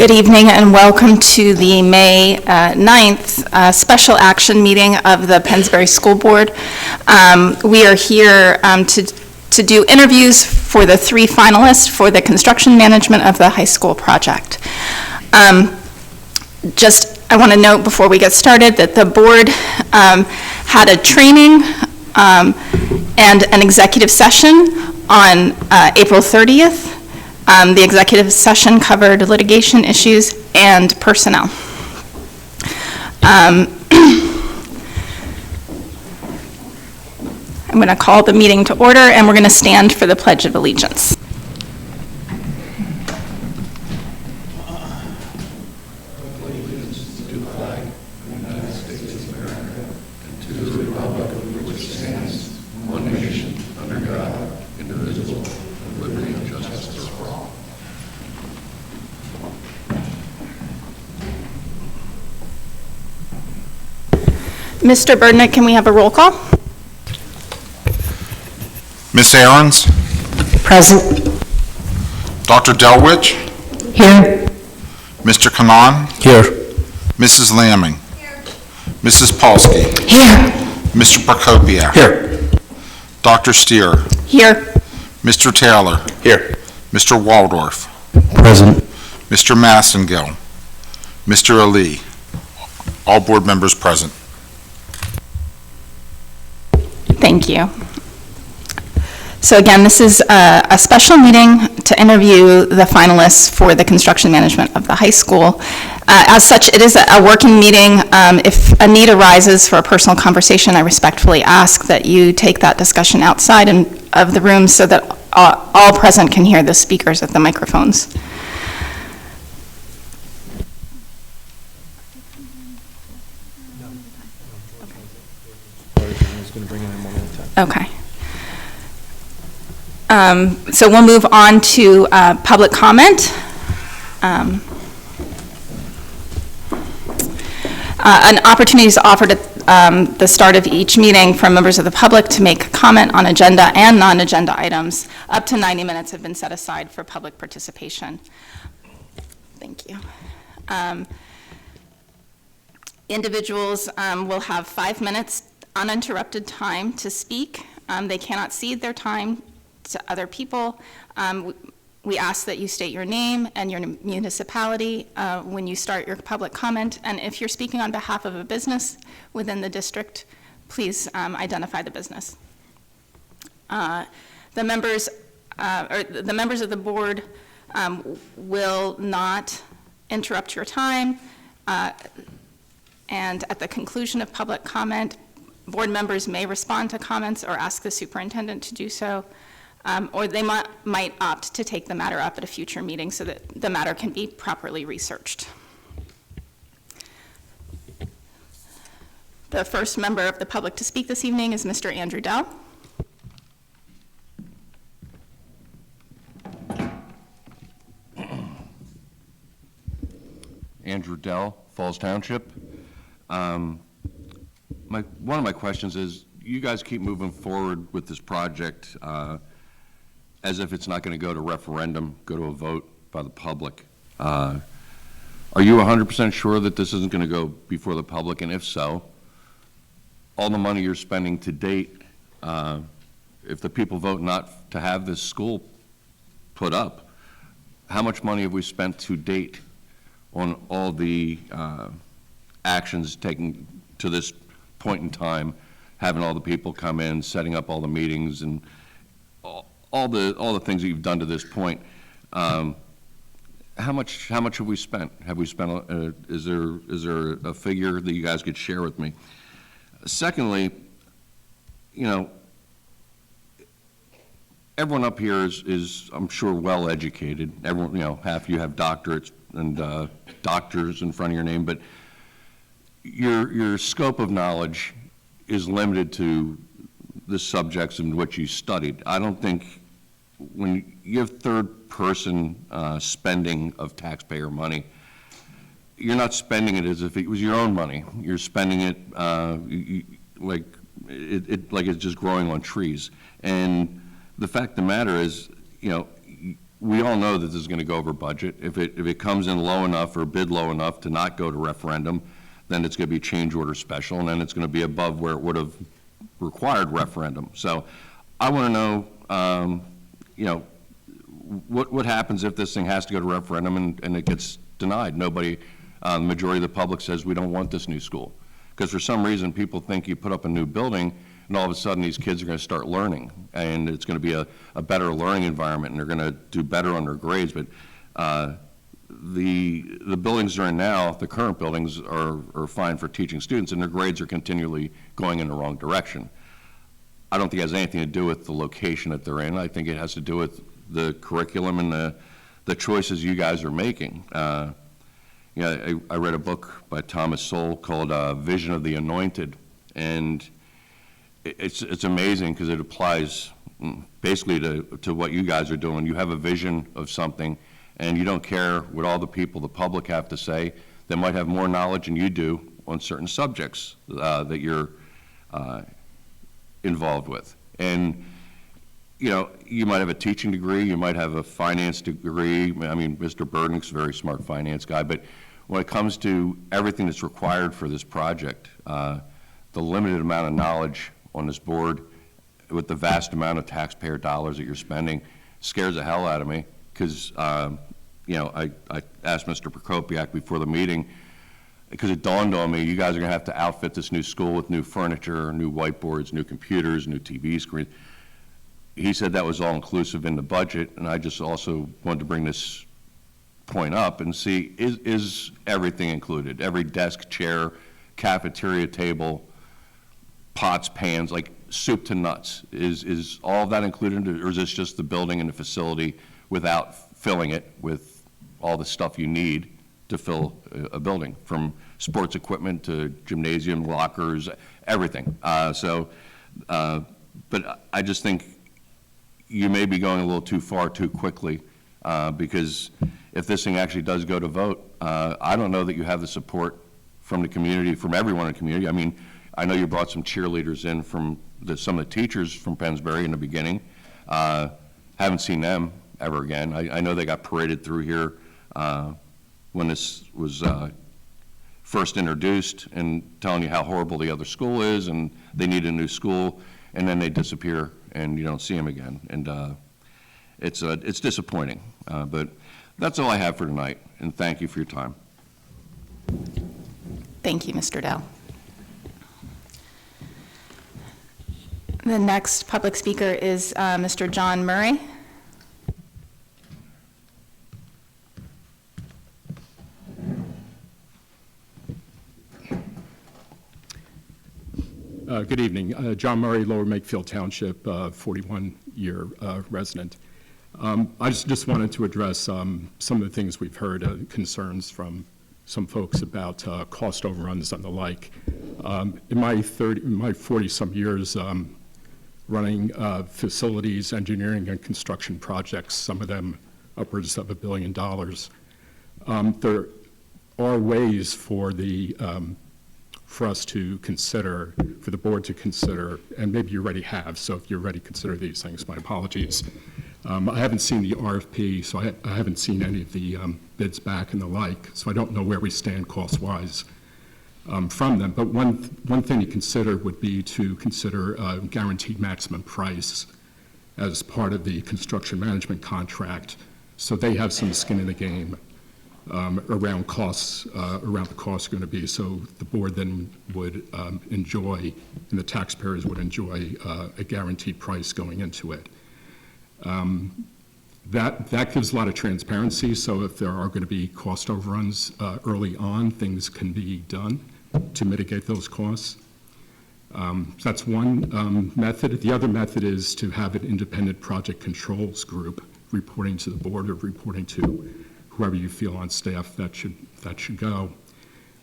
Good evening and welcome to the May 9th special action meeting of the Pennsbury School Board. We are here to do interviews for the 3 finalists for the construction management of the high school project. I want to note before we get started that the board had a training and an executive session on April 30th. The executive session covered litigation issues and personnel. I'm going to call the meeting to order, and we're going to stand for the Pledge of Allegiance. Allegiance to the flag of the United States of America and to the republic for which stands one nation under God, indivisible, with liberty and justice for all. Mr. Burdnick, can we have a roll call? Miss Ahrens? Present. Dr. Delwich? Here. Mr. Kanan? Here. Mrs. Lamming? Here. Mrs. Polsky? Here. Mr. Procopia? Here. Dr. Steer? Here. Mr. Taylor? Here. Mr. Waldorf? Present. Mr. Massengill? Mr. Ali? All board members present. Thank you. So again, this is a special meeting to interview the finalists for the construction management of the high school. As such, it is a working meeting. If a need arises for a personal conversation, I respectfully ask that you take that discussion outside of the room so that all present can hear the speakers at the microphones. Okay. So we'll move on to public comment. An opportunity is offered at the start of each meeting for members of the public to make comment on agenda and non-agenda items. Up to 90 minutes have been set aside for public participation. Thank you. Individuals will have 5 minutes uninterrupted time to speak. They cannot cede their time to other people. We ask that you state your name and your municipality when you start your public comment, and if you're speaking on behalf of a business within the district, please identify the business. The members of the board will not interrupt your time, and at the conclusion of public comment, board members may respond to comments or ask the superintendent to do so, or they might opt to take the matter up at a future meeting so that the matter can be properly researched. The first member of the public to speak this evening is Mr. Andrew Dell. Andrew Dell, Falls Township. One of my questions is, you guys keep moving forward with this project as if it's not going to go to referendum, go to a vote by the public. Are you 100% sure that this isn't going to go before the public? And if so, all the money you're spending to date, if the people vote not to have this school put up, how much money have we spent to date on all the actions taken to this point in time, having all the people come in, setting up all the meetings, and all the things that you've done to this point? How much have we spent? Have we spent? Is there a figure that you guys could share with me? Secondly, everyone up here is I'm sure well educated. Everyone, half you have doctorates and doctors in front of your name, but your scope of knowledge is limited to the subjects in which you studied. I don't think when you have third-person spending of taxpayer money, you're not spending it as if it was your own money. You're spending it like it's just growing on trees. And the fact of the matter is, we all know that this is going to go over budget. If it comes in low enough or bid low enough to not go to referendum, then it's going to be change order special, and then it's going to be above where it would have required referendum. So I want to know, what happens if this thing has to go to referendum and it gets denied? Nobody, the majority of the public says we don't want this new school. Because for some reason, people think you put up a new building, and all of a sudden, these kids are going to start learning, and it's going to be a better learning environment, and they're going to do better on their grades. But the buildings they're in now, the current buildings, are fine for teaching students, and their grades are continually going in the wrong direction. I don't think it has anything to do with the location that they're in. I think it has to do with the curriculum and the choices you guys are making. I read a book by Thomas Sowell called Vision of the Anointed, and it's amazing because it applies basically to what you guys are doing. You have a vision of something, and you don't care what all the people, the public, have to say. They might have more knowledge than you do on certain subjects that you're involved with. And you might have a teaching degree, you might have a finance degree. I mean, Mr. Burdick's a very smart finance guy, but when it comes to everything that's required for this project, the limited amount of knowledge on this board with the vast amount of taxpayer dollars that you're spending scares the hell out of me, because I asked Mr. Prokopiak before the meeting, because it dawned on me, you guys are going to have to outfit this new school with new furniture, new whiteboards, new computers, new TV screens. He said that was all inclusive in the budget, and I just also wanted to bring this point up and see, is everything included? Every desk, chair, cafeteria table, pots, pans, like soup to nuts. Is all of that included, or is this just the building and the facility without filling it with all the stuff you need to fill a building, from sports equipment to gymnasium, lockers, everything? But I just think you may be going a little too far too quickly, because if this thing actually does go to vote, I don't know that you have the support from the community, from everyone in the community. I mean, I know you brought some cheerleaders in from some of the teachers from Pennsbury in the beginning. Haven't seen them ever again. I know they got paraded through here when this was first introduced, and telling you how horrible the other school is, and they need a new school, and then they disappear, and you don't see them again. And it's disappointing. But that's all I have for tonight, and thank you for your time. Thank you, Mr. Dell. The next public speaker is Mr. John Murray. Good evening. John Murray, Lower Makefield Township, 41-year resident. I just wanted to address some of the things we've heard, concerns from some folks about cost overruns and the like. In my 40-some years running facilities, engineering, and construction projects, some of them upwards of $1 billion, there are ways for us to consider, for the board to consider, and maybe you already have, so if you're ready to consider these things, my apologies. I haven't seen the RFP, so I haven't seen any of the bids back and the like, so I don't know where we stand cost-wise from them. But one thing to consider would be to consider guaranteed maximum price as part of the construction management contract, so they have some skin in the game around costs, around the costs are going to be, so the board then would enjoy, and the taxpayers would enjoy a guaranteed price going into it. That gives a lot of transparency, so if there are going to be cost overruns early on, things can be done to mitigate those costs. That's one method. The other method is to have an independent project controls group reporting to the board or reporting to whoever you feel on staff that should go,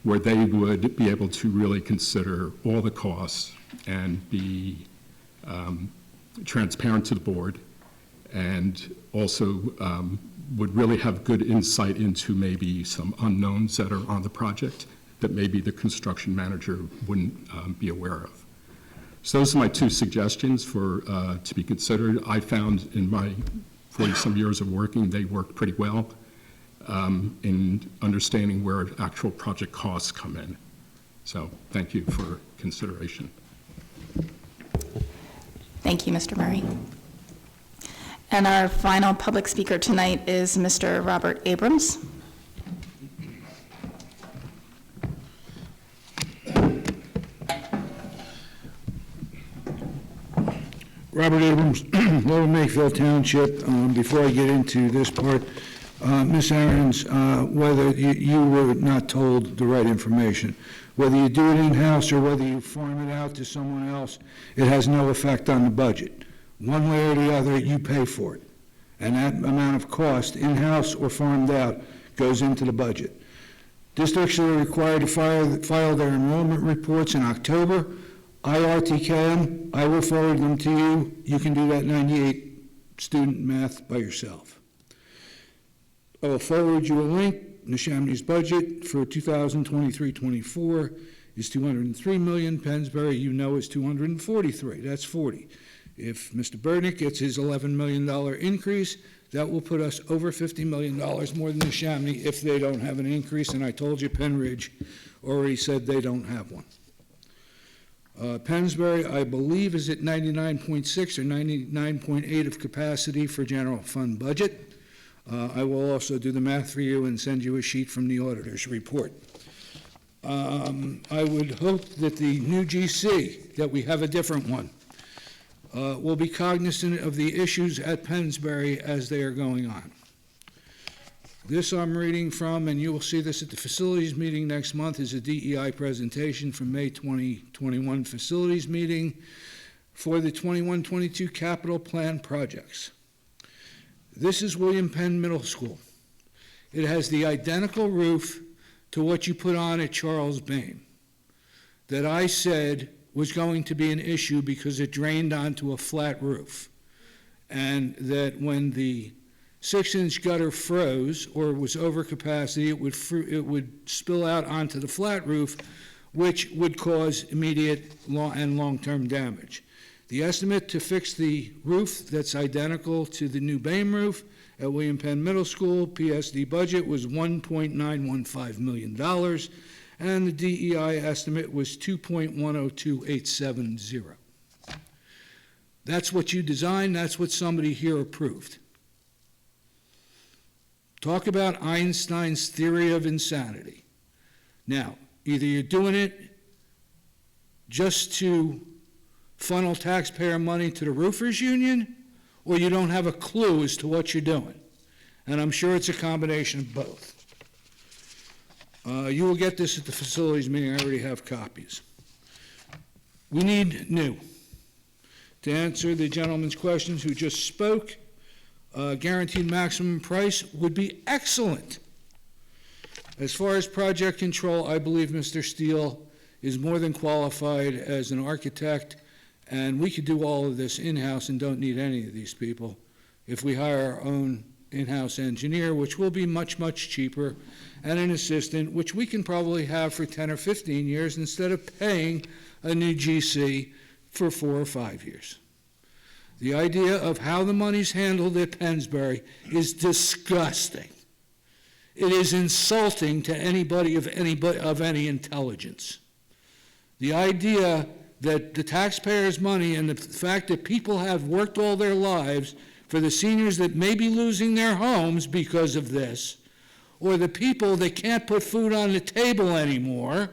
where they would be able to really consider all the costs and be transparent to the board, and also would really have good insight into maybe some unknowns that are on the project that maybe the construction manager wouldn't be aware of. So those are my two suggestions for to be considered. I found in my 40-some years of working, they work pretty well in understanding where actual project costs come in. So thank you for consideration. Thank you, Mr. Murray. And our final public speaker tonight is Mr. Robert Abrams. Robert Abrams, Lower Makefield Township. Before I get into this part, Ms. Aarons, whether you were not told the right information, whether you do it in-house or whether you farm it out to someone else, it has no effect on the budget. One way or the other, you pay for it. And that amount of cost, in-house or farmed out, goes into the budget. Districts are required to file their enrollment reports in October. IRTK them, I will forward them to you. You can do that 98 student math by yourself. I will forward you a link. Neshamny's budget for 2023-24 is $203 million. Pennsbury, you know, is $243. That's 40. If Mr. Burdick gets his $11 million increase, that will put us over $50 million more than Neshamny if they don't have an increase. And I told you Penn Ridge already said they don't have one. Pennsbury, I believe, is at 99.6 or 99.8 of capacity for general fund budget. I will also do the math for you and send you a sheet from the auditor's report. I would hope that the new GC, that we have a different one, will be cognizant of the issues at Pennsbury as they are going on. This I'm reading from, and you will see this at the facilities meeting next month, is a DEI presentation from May 2021 facilities meeting for the 21-22 capital plan projects. This is William Penn Middle School. It has the identical roof to what you put on at Charles Bain that I said was going to be an issue because it drained onto a flat roof, and that when the 6-inch gutter froze or was over capacity, it would spill out onto the flat roof, which would cause immediate and long-term damage. The estimate to fix the roof that's identical to the new BAME roof at William Penn Middle School, PSD budget, was $1.915 million, and the DEI estimate was $2.102870. That's what you designed, that's what somebody here approved. Talk about Einstein's theory of insanity. Now, either you're doing it just to funnel taxpayer money to the roofers union, or you don't have a clue as to what you're doing. And I'm sure it's a combination of both. You will get this at the facilities meeting. I already have copies. We need new. To answer the gentleman's questions who just spoke, guaranteed maximum price would be excellent. As far as project control, I believe Mr. Steele is more than qualified as an architect, and we could do all of this in-house and don't need any of these people if we hire our own in-house engineer, which will be much, much cheaper, and an assistant, which we can probably have for 10 or 15 years instead of paying a new GC for 4 or 5 years. The idea of how the money's handled at Pennsbury is disgusting. It is insulting to anybody of any intelligence. The idea that the taxpayers' money and the fact that people have worked all their lives for the seniors that may be losing their homes because of this, or the people that can't put food on the table anymore,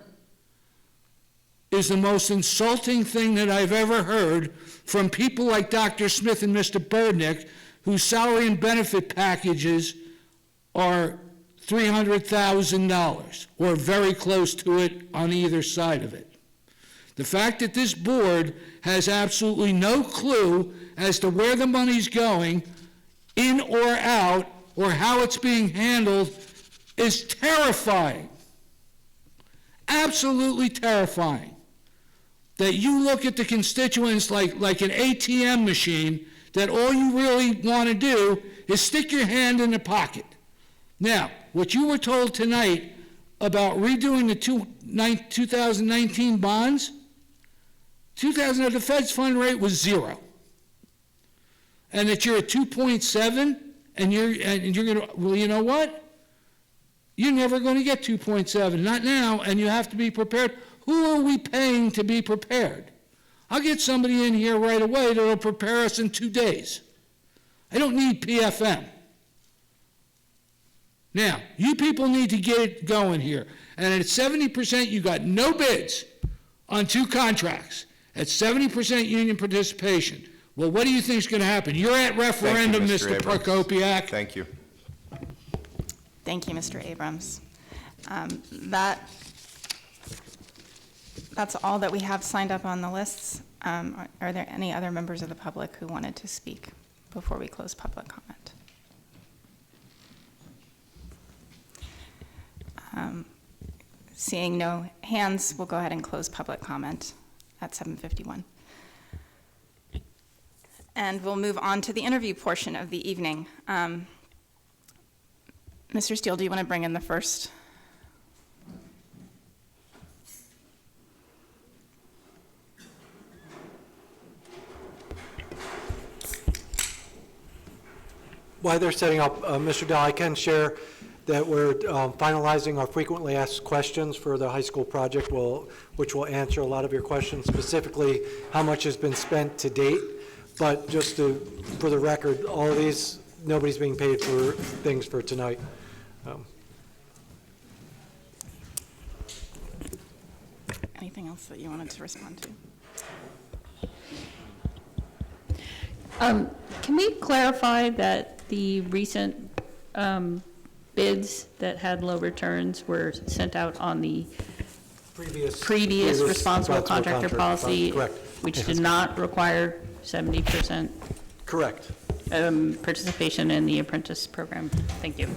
is the most insulting thing that I've ever heard from people like Dr. Smith and Mr. Burdick, whose salary and benefit packages are $300,000 or very close to it on either side of it. The fact that this board has absolutely no clue as to where the money's going, in or out, or how it's being handled is terrifying. Absolutely terrifying. That you look at the constituents like an ATM machine, that all you really want to do is stick your hand in the pocket. Now, what you were told tonight about redoing the 2019 bonds, the Fed's fund rate was 0. and that you're at 2.7, and you're gonna, well, you know what? You're never gonna get 2.7, not now, and you have to be prepared. Who are we paying to be prepared? I'll get somebody in here right away that'll prepare us in 2 days. I don't need PFM. Now, you people need to get it going here. And at 70%, you got no bids on 2 contracts. At 70% union participation. Well, what do you think is going to happen? You're at referendum, Thank you, Mr. Abrams. Prokopiak. Thank you. Thank you, Mr. Abrams. That's all that we have signed up on the lists. Are there any other members of the public who wanted to speak before we close public comment? Seeing no hands, we'll go ahead and close public comment at 7:51. And we'll move on to the interview portion of the evening. Mr. Steele, do you want to bring in the first? While they're setting up, Mr. Dell, I can share that we're finalizing our frequently asked questions for the high school project, which will answer a lot of your questions, specifically how much has been spent to date. But just for the record, all of these, nobody's being paid for things for tonight. Anything else that you wanted to respond to? Can we clarify that the recent bids that had low returns were sent out on the previous responsible contractor policy, correct, which did not require 70% correct. participation in the apprentice program? Thank you.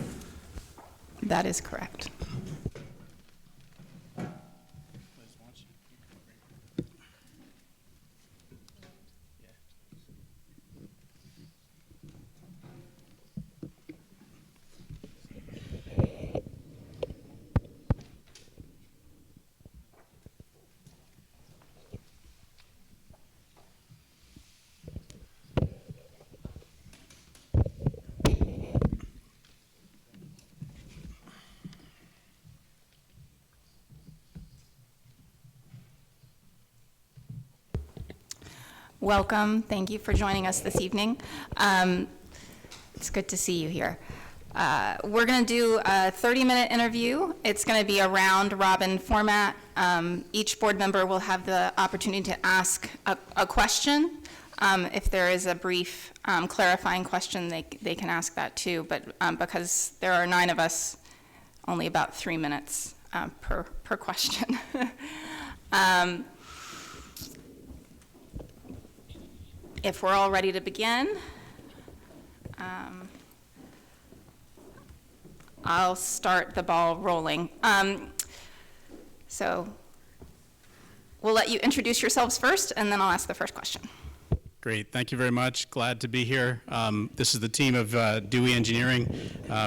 That is correct. Welcome. Thank you for joining us this evening. It's good to see you here. We're going to do a 30-minute interview. It's going to be a round-robin format. Each board member will have the opportunity to ask a question. If there is a brief clarifying question, they can ask that too. But because there are 9 of us, only about 3 minutes per question. If we're all ready to begin, I'll start the ball rolling. So we'll let you introduce yourselves first, and then I'll ask the first question. Great, thank you very much. Glad to be here. This is the team of Dewey Engineering.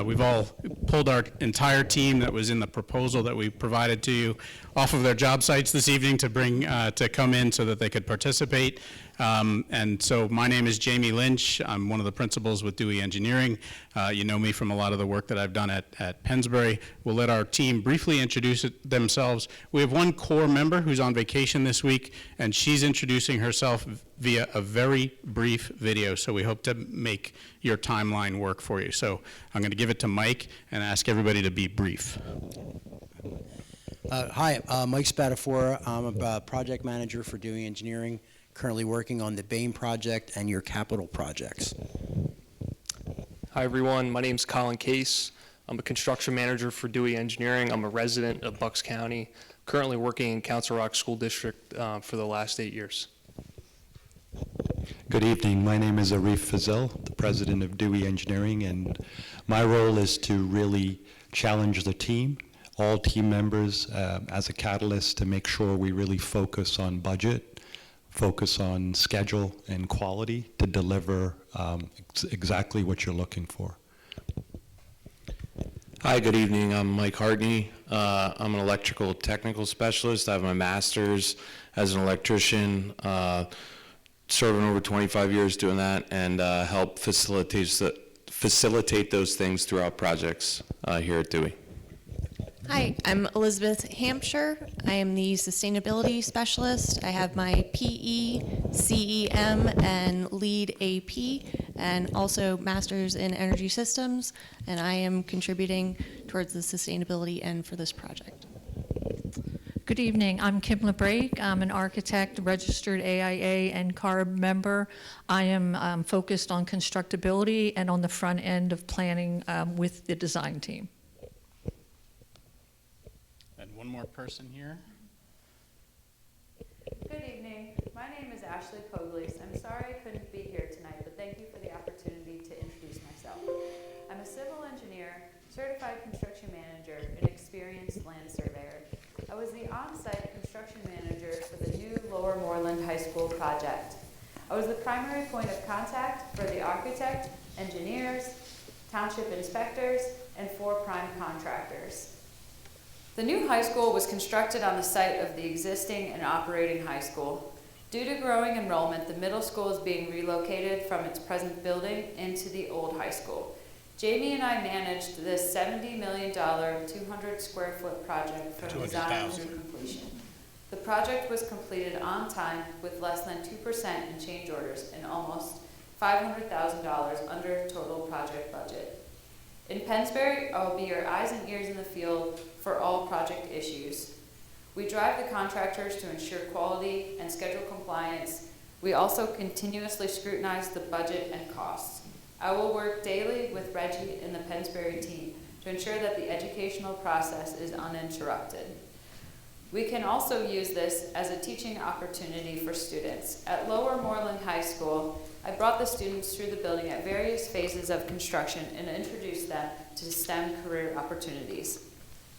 We've all pulled our entire team that was in the proposal that we provided to you off of their job sites this evening to bring to come in so that they could participate. And so my name is Jamie Lynch. I'm one of the principals with Dewey Engineering. You know me from a lot of the work that I've done at Pennsbury. We'll let our team briefly introduce themselves. We have one core member who's on vacation this week, and she's introducing herself via a very brief video, so we hope to make your timeline work for you. So I'm going to give it to Mike and ask everybody to be brief. Hi, Mike Spatafora. I'm a project manager for Dewey Engineering, currently working on the Bain project and your capital projects. Hi everyone, my name's Colin Case. I'm a construction manager for Dewey Engineering. I'm a resident of Bucks County, currently working in Council Rock School District for the last 8 years. Good evening. My name is Arif Fazil, the president of Dewey Engineering, and my role is to really challenge the team, all team members, as a catalyst to make sure we really focus on budget, focus on schedule and quality to deliver exactly what you're looking for. Hi, good evening. I'm Mike Hartney. I'm an electrical technical specialist. I have my master's as an electrician. serving over 25 years doing that, and help facilitate those things throughout projects here at Dewey. Hi, I'm Elizabeth Hampshire. I am the Sustainability Specialist. I have my PE, CEM, and LEAD AP, and also Masters in Energy Systems, and I am contributing towards the sustainability end for this project. Good evening. I'm Kim LeBrake. I'm an architect, registered AIA and CARB member. I am focused on constructability and on the front end of planning with the design team. And one more person here. Good evening. My name is Ashley Poglis. I'm sorry I couldn't be here tonight, but thank you for the opportunity to introduce myself. I'm a civil engineer, certified construction manager, and experienced land surveyor. I was the on-site construction manager for the new Lower Moreland High School project. I was the primary point of contact for the architect, engineers, township inspectors, and 4 prime contractors. The new high school was constructed on the site of the existing and operating high school. Due to growing enrollment, the middle school is being relocated from its present building into the old high school. Jamie and I managed this $70 million, 200 square foot project from design through completion. The project was completed on time with less than 2% in change orders and almost $500,000 under total project budget. In Pennsbury, I will be your eyes and ears in the field for all project issues. We drive the contractors to ensure quality and schedule compliance. We also continuously scrutinize the budget and costs. I will work daily with Reggie and the Pennsbury team to ensure that the educational process is uninterrupted. We can also use this as a teaching opportunity for students. At Lower Moreland High School, I brought the students through the building at various phases of construction and introduced them to STEM career opportunities.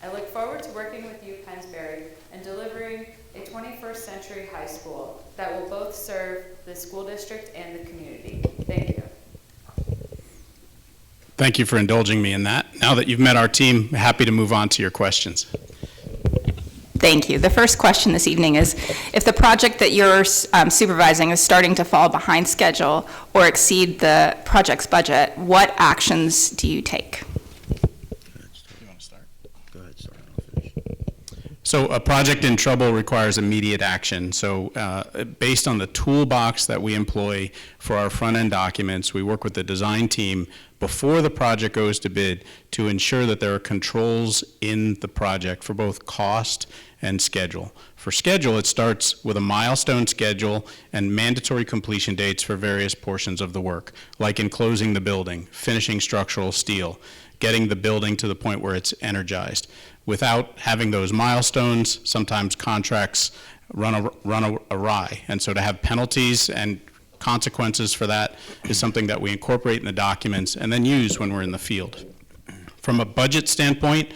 I look forward to working with you, Pennsbury, and delivering a 21st century high school that will both serve the school district and the community. Thank you. Thank you for indulging me in that. Now that you've met our team, happy to move on to your questions. Thank you. The first question this evening is, if the project that you're supervising is starting to fall behind schedule or exceed the project's budget, what actions do you take? You want to start? Go ahead, start. I'll finish. So a project in trouble requires immediate action. So based on the toolbox that we employ for our front-end documents, we work with the design team before the project goes to bid to ensure that there are controls in the project for both cost and schedule. For schedule, it starts with a milestone schedule and mandatory completion dates for various portions of the work, like enclosing the building, finishing structural steel, getting the building to the point where it's energized. Without having those milestones, sometimes contracts run awry. And so to have penalties and consequences for that is something that we incorporate in the documents and then use when we're in the field. From a budget standpoint,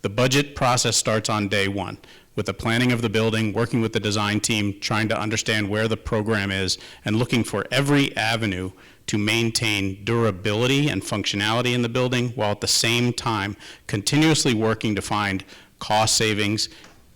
the budget process starts on day one with the planning of the building, working with the design team, trying to understand where the program is, and looking for every avenue to maintain durability and functionality in the building, while at the same time continuously working to find cost savings,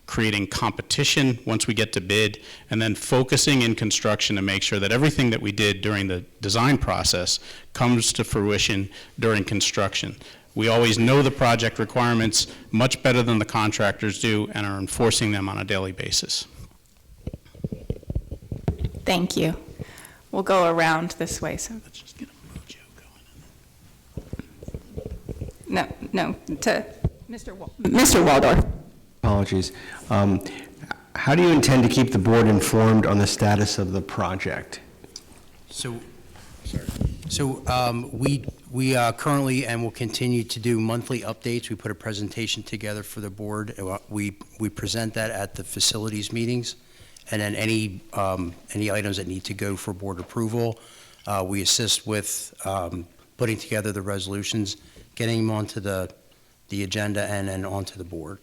creating competition once we get to bid, and then focusing in construction to make sure that everything that we did during the design process comes to fruition during construction. We always know the project requirements much better than the contractors do and are enforcing them on a daily basis. Thank you. We'll go around this way. So let's just get a mojo going. No, to Mr. Waldorf. Apologies. How do you intend to keep the board informed on the status of the project? We currently and will continue to do monthly updates. We put a presentation together for the board. We present that at the facilities meetings, and then any items that need to go for board approval, we assist with putting together the resolutions, getting them onto the agenda and then onto the board.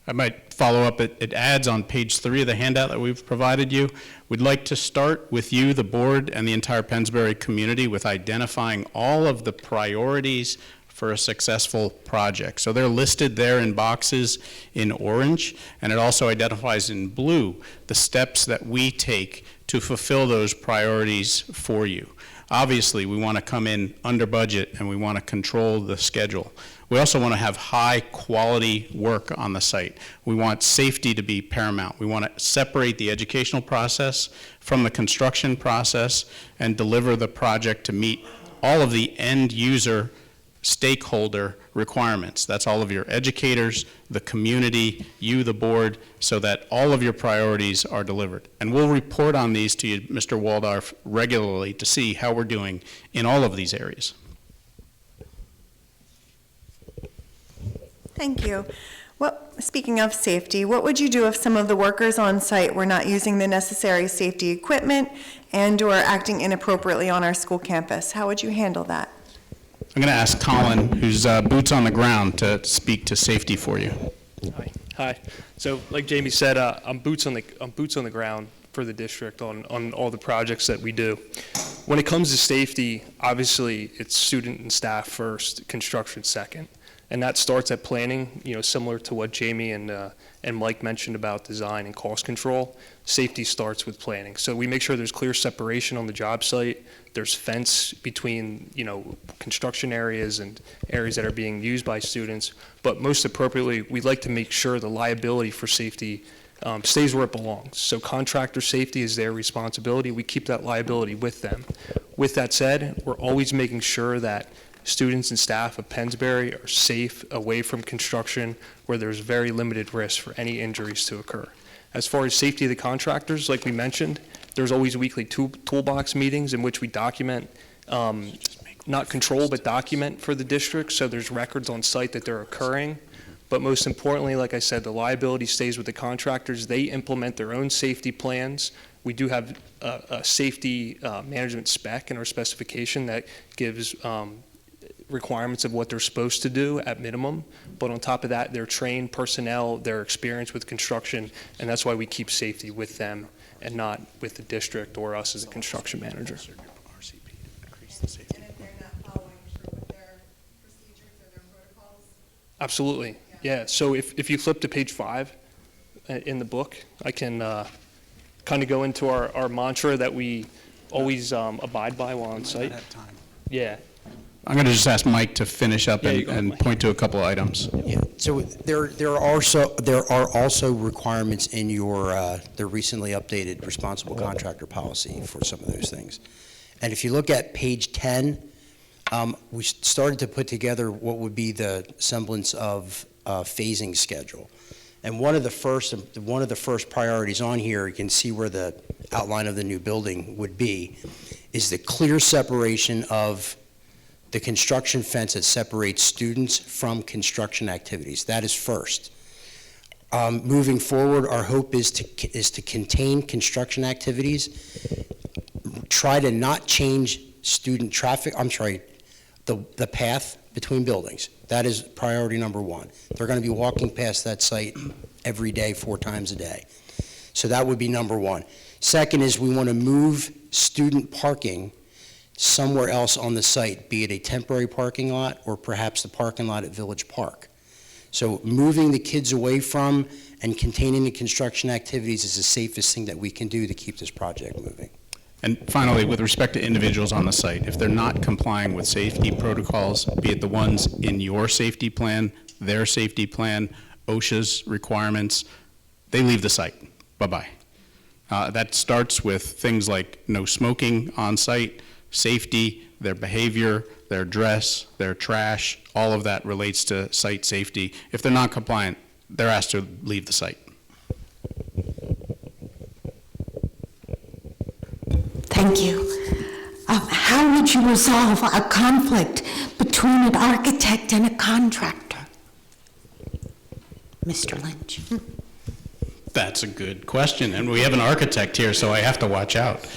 I might follow up. It adds on page 3 of the handout that we've provided you. We'd like to start with you, the board, and the entire Pennsbury community with identifying all of the priorities for a successful project. So they're listed there in boxes in orange, and it also identifies in blue the steps that we take to fulfill those priorities for you. Obviously, we want to come in under budget and we want to control the schedule. We also want to have high quality work on the site. We want safety to be paramount. We want to separate the educational process from the construction process and deliver the project to meet all of the end user stakeholder requirements. That's all of your educators, the community, you, the board, so that all of your priorities are delivered. And we'll report on these to you, Mr. Waldorf, regularly to see how we're doing in all of these areas. Thank you. Well, speaking of safety, what would you do if some of the workers on site were not using the necessary safety equipment and/or acting inappropriately on our school campus? How would you handle that? I'm going to ask Colin, who's boots on the ground, to speak to safety for you. Hi. So, like Jamie said, I'm boots on the ground for the district on all the projects that we do. When it comes to safety, obviously it's student and staff first, construction second. And that starts at planning, similar to what Jamie and Mike mentioned about design and cost control. Safety starts with planning. So we make sure there's clear separation on the job site. There's fence between, construction areas and areas that are being used by students. But most appropriately, we'd like to make sure the liability for safety stays where it belongs. So contractor safety is their responsibility. We keep that liability with them. With that said, we're always making sure that students and staff of Pennsbury are safe away from construction where there's very limited risk for any injuries to occur. As far as safety of the contractors, like we mentioned, there's always weekly toolbox meetings in which we document, not control, but document for the district, so there's records on site that they're occurring. But most importantly, like I said, the liability stays with the contractors. They implement their own safety plans. We do have a safety management spec in our specification that gives requirements of what they're supposed to do at minimum, but on top of that, they're trained personnel, their experience with construction, and that's why we keep safety with them and not with the district or us as a construction manager. And if they're not following through with their procedures or their protocols? Absolutely, yeah. So if you flip to page 5 in the book, I can kind of go into our mantra that we always abide by while on site. Yeah. I'm going to just ask Mike to finish up and point to a couple of items. Yeah. So there are also requirements in your the recently updated responsible contractor policy for some of those things. And if you look at page 10, we started to put together what would be the semblance of phasing schedule. And one of the first priorities on here, you can see where the outline of the new building would be, is the clear separation of the construction fence that separates students from construction activities. That is first. Moving forward, our hope is to contain construction activities, try to not change student traffic, the path between buildings. That is priority number 1. They're going to be walking past that site every day, 4 times a day. So that would be number 1. Second is we want to move student parking somewhere else on the site, be it a temporary parking lot or perhaps the parking lot at Village Park. So moving the kids away from and containing the construction activities is the safest thing that we can do to keep this project moving. And finally, with respect to individuals on the site, if they're not complying with safety protocols, be it the ones in your safety plan, their safety plan, OSHA's requirements, they leave the site. Bye-bye. That starts with things like no smoking on site, safety, their behavior, their dress, their trash, all of that relates to site safety. If they're not compliant, they're asked to leave the site. Thank you. How would you resolve a conflict between an architect and a contractor? Mr. Lynch. That's a good question, and we have an architect here, so I have to watch out.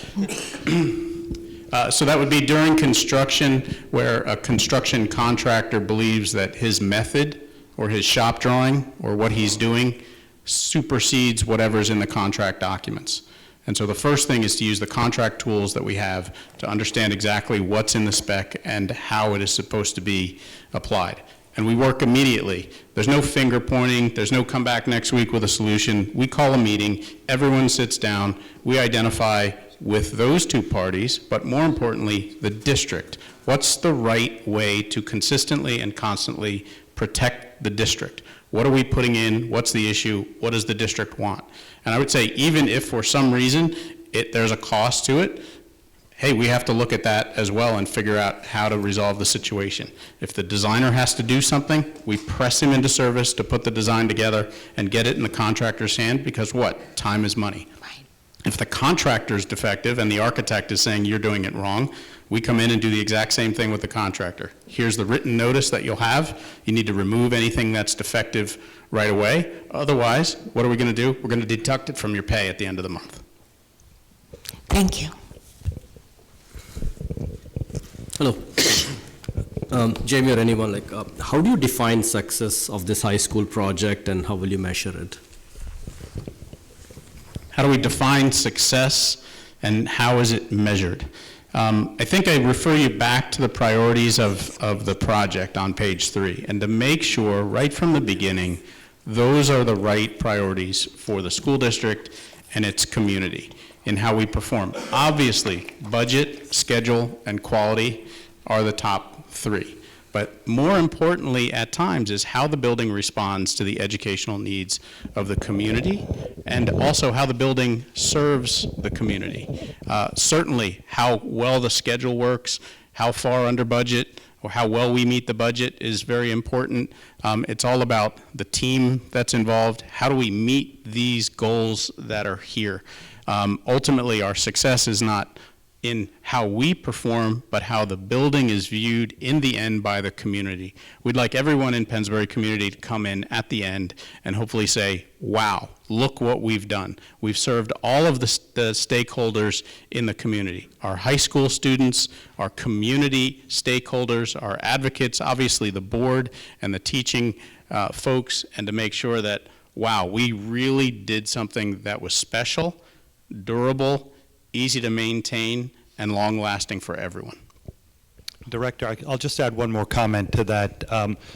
So that would be during construction where a construction contractor believes that his method or his shop drawing or what he's doing supersedes whatever's in the contract documents. And so the first thing is to use the contract tools that we have to understand exactly what's in the spec and how it is supposed to be applied. And we work immediately. There's no finger pointing, there's no come back next week with a solution. We call a meeting, everyone sits down, we identify with those two parties, but more importantly, the district. What's the right way to consistently and constantly protect the district? What are we putting in? What's the issue? What does the district want? And I would say, even if for some reason there's a cost to it, hey, we have to look at that as well and figure out how to resolve the situation. If the designer has to do something, we press him into service to put the design together and get it in the contractor's hand, because what? Time is money. If the contractor's defective and the architect is saying you're doing it wrong, we come in and do the exact same thing with the contractor. Here's the written notice that you'll have. You need to remove anything that's defective right away. Otherwise, what are we going to do? We're going to deduct it from your pay at the end of the month. Thank you. Hello. Jamie or anyone, how do you define success of this high school project, and how will you measure it? How do we define success, and how is it measured? I think I refer you back to the priorities of the project on page 3, and to make sure right from the beginning, those are the right priorities for the school district and its community in how we perform. Obviously, budget, schedule, and quality are the top 3. But more importantly at times is how the building responds to the educational needs of the community, and also how the building serves the community. Certainly how well the schedule works, how far under budget, or how well we meet the budget is very important. It's all about the team that's involved. How do we meet these goals that are here? Ultimately, our success is not in how we perform, but how the building is viewed in the end by the community. We'd like everyone in Pennsbury community to come in at the end and hopefully say, wow, look what we've done. We've served all of the stakeholders in the community. Our high school students, our community stakeholders, our advocates, obviously the board and the teaching folks, and to make sure that, wow, we really did something that was special, durable, easy to maintain, and long-lasting for everyone. Director, I'll just add one more comment to that.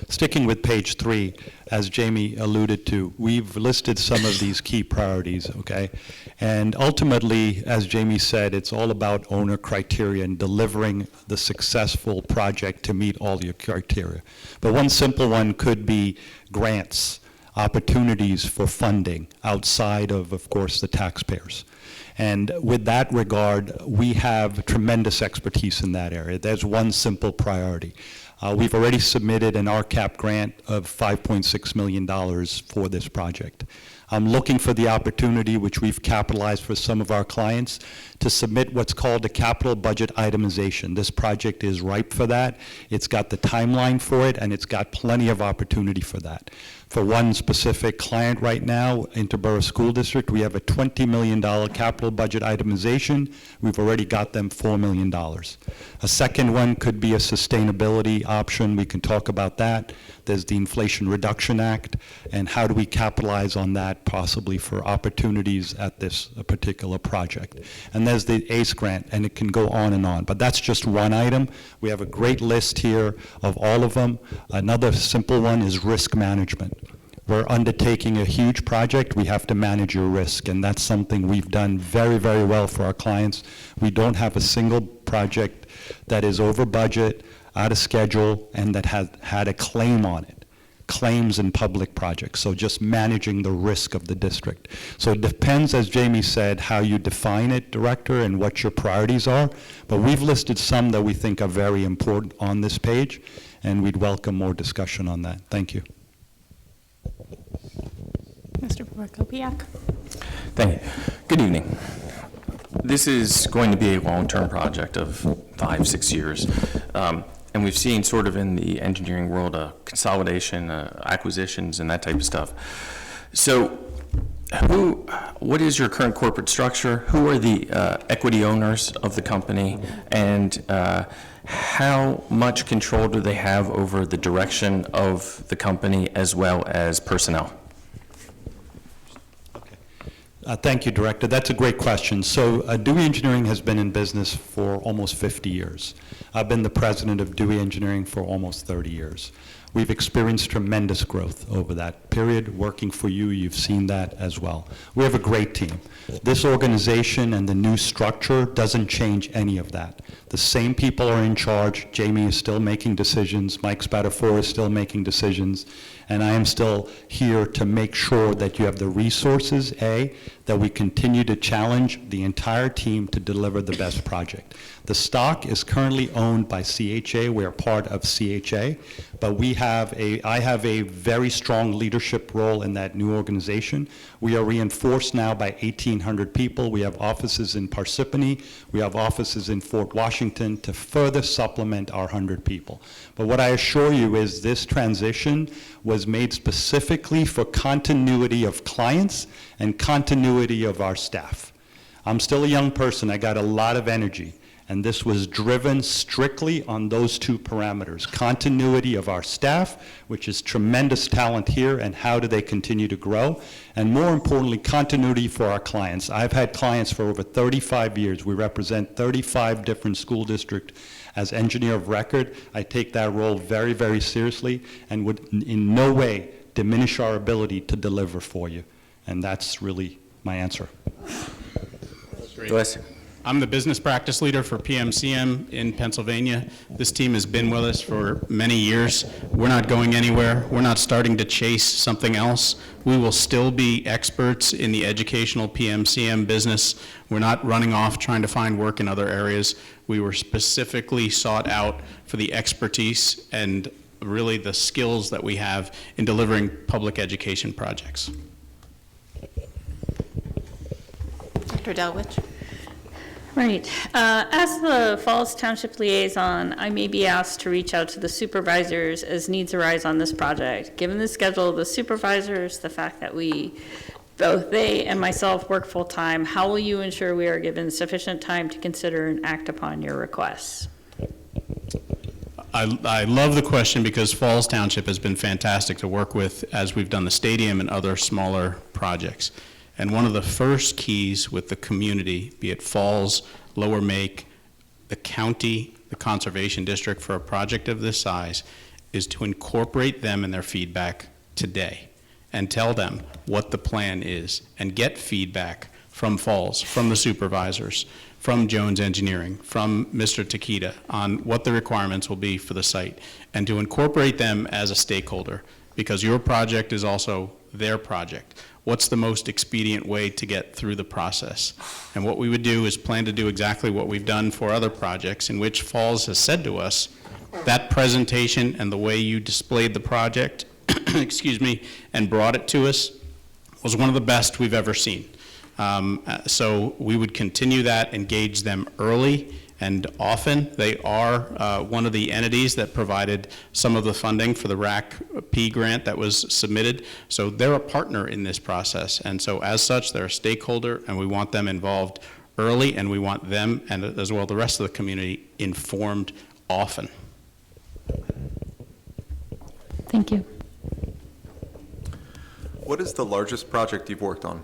Sticking with page 3, as Jamie alluded to, we've listed some of these key priorities, okay? And ultimately, as Jamie said, it's all about owner criteria and delivering the successful project to meet all your criteria. But one simple one could be grants, opportunities for funding outside of course, the taxpayers. And with that regard, we have tremendous expertise in that area. There's one simple priority. We've already submitted an RCAP grant of $5.6 million for this project. I'm looking for the opportunity, which we've capitalized for some of our clients, to submit what's called a capital budget itemization. This project is ripe for that. It's got the timeline for it, and it's got plenty of opportunity for that. For one specific client right now, Interborough School District, we have a $20 million capital budget itemization. We've already got them $4 million. A second one could be a sustainability option. We can talk about that. There's the Inflation Reduction Act, and how do we capitalize on that possibly for opportunities at this particular project. And there's the ACE grant, and it can go on and on. But that's just one item. We have a great list here of all of them. Another simple one is risk management. We're undertaking a huge project. We have to manage your risk, and that's something we've done very, very well for our clients. We don't have a single project that is over budget, out of schedule, and that has had a claim on it. Claims in public projects, so just managing the risk of the district. So it depends, as Jamie said, how you define it, Director, and what your priorities are, but we've listed some that we think are very important on this page, and we'd welcome more discussion on that. Thank you. Mr. Prokopiak. Thank you. Good evening. This is going to be a long-term project of 5-6 years. And we've seen sort of in the engineering world consolidation, acquisitions, and that type of stuff. So what is your current corporate structure? Who are the equity owners of the company? And how much control do they have over the direction of the company as well as personnel? Thank you, Director. That's a great question. So Dewey Engineering has been in business for almost 50 years. I've been the president of Dewey Engineering for almost 30 years. We've experienced tremendous growth over that period. Working for you, you've seen that as well. We have a great team. This organization and the new structure doesn't change any of that. The same people are in charge. Jamie is still making decisions. Mike Spatafora is still making decisions. And I am still here to make sure that you have the resources, that we continue to challenge the entire team to deliver the best project. The stock is currently owned by CHA. We are part of CHA, but I have a very strong leadership role in that new organization. We are reinforced now by 1,800 people. We have offices in Parsippany. We have offices in Fort Washington to further supplement our 100 people. But what I assure you is this transition was made specifically for continuity of clients and continuity of our staff. I'm still a young person. I got a lot of energy. And this was driven strictly on those two parameters: continuity of our staff, which is tremendous talent here, and how do they continue to grow, and more importantly, continuity for our clients. I've had clients for over 35 years. We represent 35 different school districts. As engineer of record, I take that role very, very seriously and would in no way diminish our ability to deliver for you. And that's really my answer. I'm the business practice leader for PMCM in Pennsylvania. This team has been with us for many years. We're not going anywhere. We're not starting to chase something else. We will still be experts in the educational PMCM business. We're not running off trying to find work in other areas. We were specifically sought out for the expertise and really the skills that we have in delivering public education projects. Dr. Delwich. Right. As the Falls Township liaison, I may be asked to reach out to the supervisors as needs arise on this project. Given the schedule of the supervisors, the fact that both they and myself work full-time, how will you ensure we are given sufficient time to consider and act upon your requests? I love the question because Falls Township has been fantastic to work with as we've done the stadium and other smaller projects. And one of the first keys with the community, be it Falls, Lower Make, the county, the conservation district for a project of this size, is to incorporate them in their feedback today and tell them what the plan is and get feedback from Falls, from the supervisors, from Jones Engineering, from Mr. Takita on what the requirements will be for the site, and to incorporate them as a stakeholder because your project is also their project. What's the most expedient way to get through the process? And what we would do is plan to do exactly what we've done for other projects in which Falls has said to us, that presentation and the way you displayed the project, excuse me, and brought it to us was one of the best we've ever seen. So we would continue that, engage them early and often. They are one of the entities that provided some of the funding for the RAC-P grant that was submitted. So they're a partner in this process. And so as such, they're a stakeholder, and we want them involved early, and we want them, and as well the rest of the community, informed often. Thank you. What is the largest project you've worked on?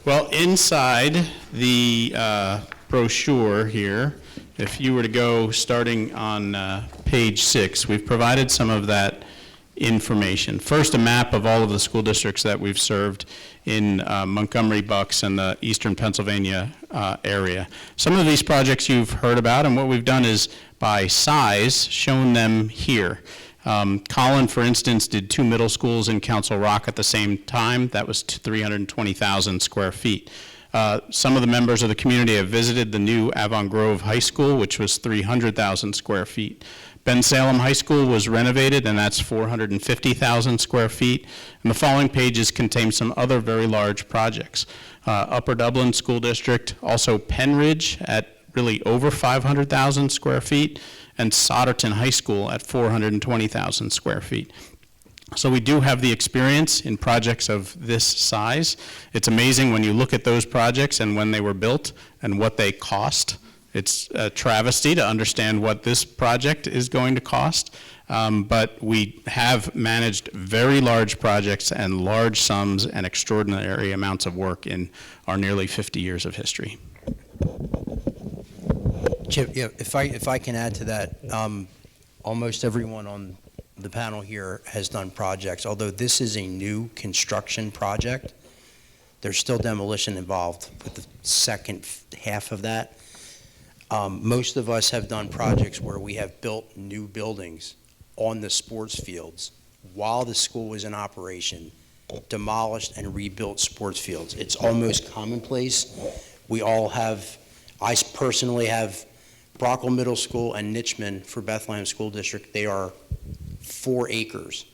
Well, inside the brochure here, if you were to go starting on page 6, we've provided some of that information. First, a map of all of the school districts that we've served in Montgomery, Bucks, and the eastern Pennsylvania area. Some of these projects you've heard about, and what we've done is by size shown them here. Colin, for instance, did 2 middle schools in Council Rock at the same time. That was 320,000 square feet. Some of the members of the community have visited the new Avon Grove High School, which was 300,000 square feet. Ben Salem High School was renovated, and that's 450,000 square feet. And the following pages contain some other very large projects. Upper Dublin School District, also Penn Ridge at really over 500,000 square feet, and Sodderton High School at 420,000 square feet. So we do have the experience in projects of this size. It's amazing when you look at those projects and when they were built and what they cost. It's a travesty to understand what this project is going to cost, but we have managed very large projects and large sums and extraordinary amounts of work in our nearly 50 years of history. Chip, yeah, if I can add to that, almost everyone on the panel here has done projects. Although this is a new construction project, there's still demolition involved with the second half of that. Most of us have done projects where we have built new buildings on the sports fields while the school was in operation, demolished and rebuilt sports fields. It's almost commonplace. We all have, I personally have Brockville Middle School and Nichman for Bethlehem School District. They are 4 acres.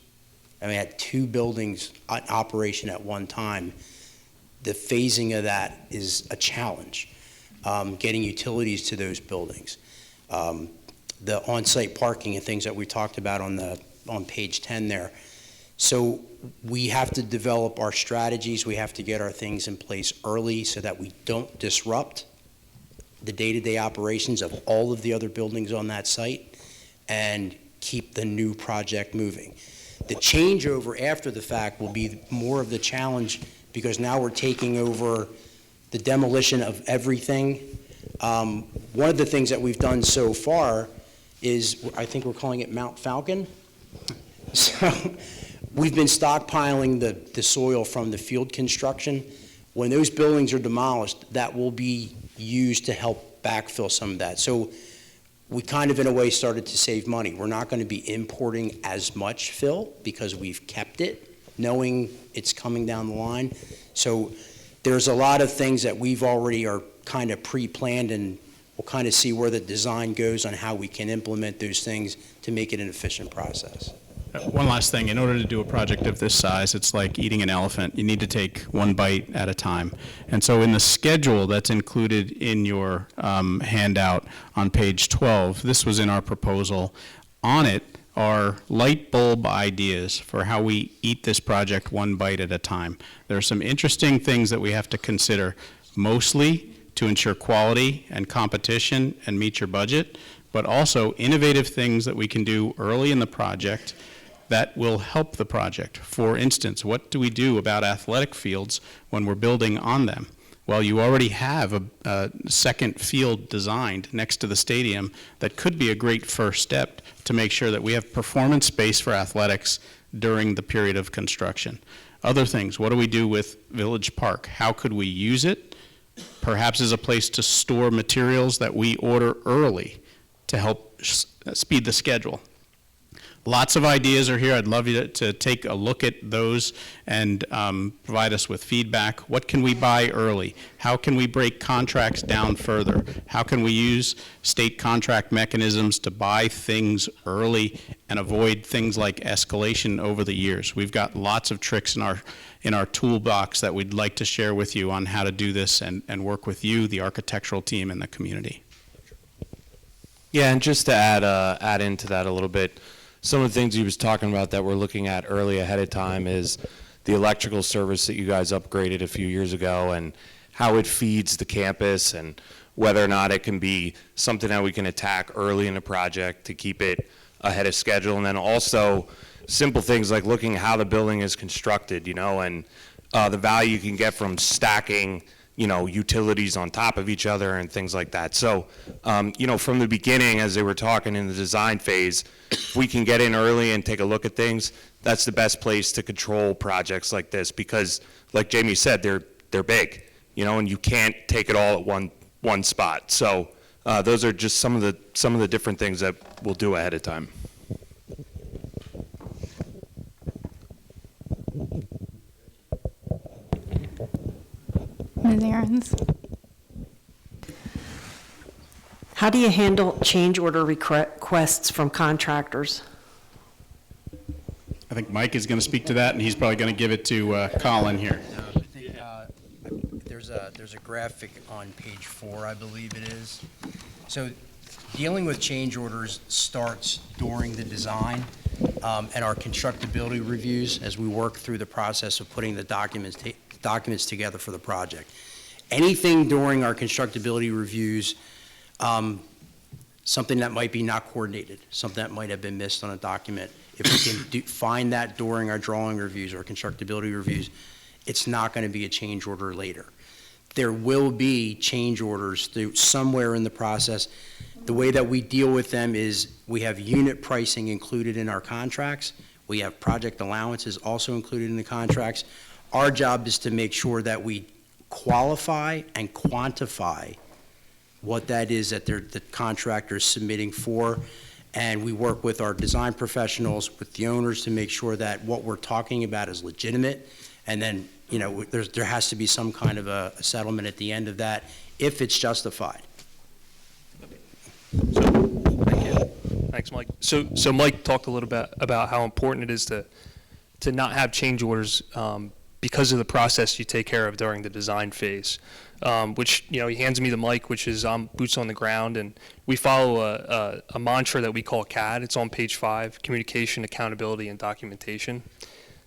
And we had 2 buildings in operation at one time. The phasing of that is a challenge, getting utilities to those buildings. The on-site parking and things that we talked about on page 10 there. So we have to develop our strategies. We have to get our things in place early so that we don't disrupt the day-to-day operations of all of the other buildings on that site and keep the new project moving. The changeover after the fact will be more of the challenge because now we're taking over the demolition of everything. One of the things that we've done so far is, I think we're calling it Mount Falcon. So we've been stockpiling the soil from the field construction. When those buildings are demolished, that will be used to help backfill some of that. So we kind of, in a way, started to save money. We're not going to be importing as much fill because we've kept it, knowing it's coming down the line. So there's a lot of things that we've already are kind of pre-planned, and we'll kind of see where the design goes on how we can implement those things to make it an efficient process. One last thing, in order to do a project of this size, it's like eating an elephant. You need to take one bite at a time. And so in the schedule that's included in your handout on page 12, this was in our proposal. On it are light bulb ideas for how we eat this project one bite at a time. There are some interesting things that we have to consider, mostly to ensure quality and competition and meet your budget, but also innovative things that we can do early in the project that will help the project. For instance, what do we do about athletic fields when we're building on them? Well, you already have a second field designed next to the stadium that could be a great first step to make sure that we have performance space for athletics during the period of construction. Other things, what do we do with Village Park? How could we use it? Perhaps as a place to store materials that we order early to help speed the schedule. Lots of ideas are here. I'd love you to take a look at those and provide us with feedback. What can we buy early? How can we break contracts down further? How can we use state contract mechanisms to buy things early and avoid things like escalation over the years? We've got lots of tricks in our toolbox that we'd like to share with you on how to do this and work with you, the architectural team, and the community. Yeah, and just to add into that a little bit, some of the things he was talking about that we're looking at early ahead of time is the electrical service that you guys upgraded a few years ago and how it feeds the campus and whether or not it can be something that we can attack early in the project to keep it ahead of schedule. And then also simple things like looking at how the building is constructed, and the value you can get from stacking utilities on top of each other and things like that. So, from the beginning, as they were talking in the design phase, if we can get in early and take a look at things, that's the best place to control projects like this because, like Jamie said, they're big, and you can't take it all at one spot. So, those are just some of the different things that we'll do ahead of time. Ms. Ahrens? How do you handle change order requests from contractors? I think Mike is going to speak to that, and he's probably going to give it to Colin here. I think there's a graphic on page 4, I believe it is. So dealing with change orders starts during the design and our constructability reviews as we work through the process of putting the documents together for the project. Anything during our constructability reviews something that might be not coordinated, something that might have been missed on a document. If we can find that during our drawing reviews or constructability reviews, it's not going to be a change order later. There will be change orders through somewhere in the process. The way that we deal with them is we have unit pricing included in our contracts. We have project allowances also included in the contracts. Our job is to make sure that we qualify and quantify what that is that the contractor is submitting for. And we work with our design professionals, with the owners, to make sure that what we're talking about is legitimate. And then, you know, there has to be some kind of a settlement at the end of that if it's justified. Thank you. Thanks, Mike. So Mike talked a little bit about how important it is to not have change orders because of the process you take care of during the design phase. Which, you know, he hands me the mic, which is boots on the ground, and we follow a mantra that we call CAD. It's on page 5, communication, accountability, and documentation.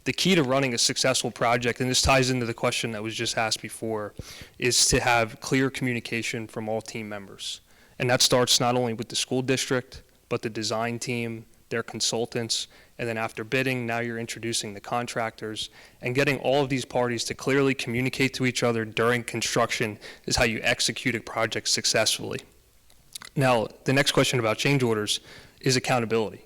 The key to running a successful project, and this ties into the question that was just asked before, is to have clear communication from all team members. And that starts not only with the school district, but the design team, their consultants, and then after bidding, now you're introducing the contractors, and getting all of these parties to clearly communicate to each other during construction is how you execute a project successfully. Now, the next question about change orders is accountability.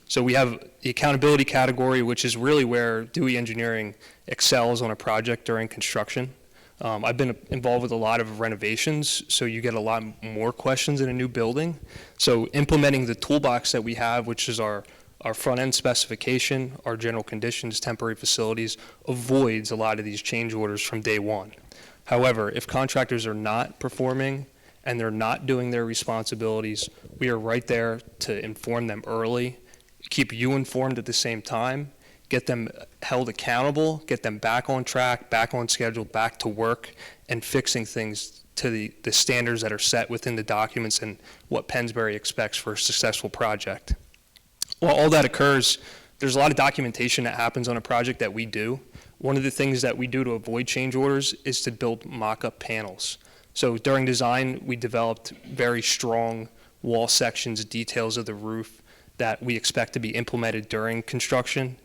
So we have the accountability category, which is really where Dewey Engineering excels on a project during construction. I've been involved with a lot of renovations, so you get a lot more questions in a new building. So implementing the toolbox that we have, which is our front-end specification, our general conditions, temporary facilities, avoids a lot of these change orders from day one. However, if contractors are not performing and they're not doing their responsibilities, we are right there to inform them early, keep you informed at the same time, get them held accountable, get them back on track, back on schedule, back to work, and fixing things to the standards that are set within the documents and what Pennsbury expects for a successful project. While all that occurs, there's a lot of documentation that happens on a project that we do. One of the things that we do to avoid change orders is to build mock-up panels. So during design, we developed very strong wall sections, details of the roof that we expect to be implemented during construction.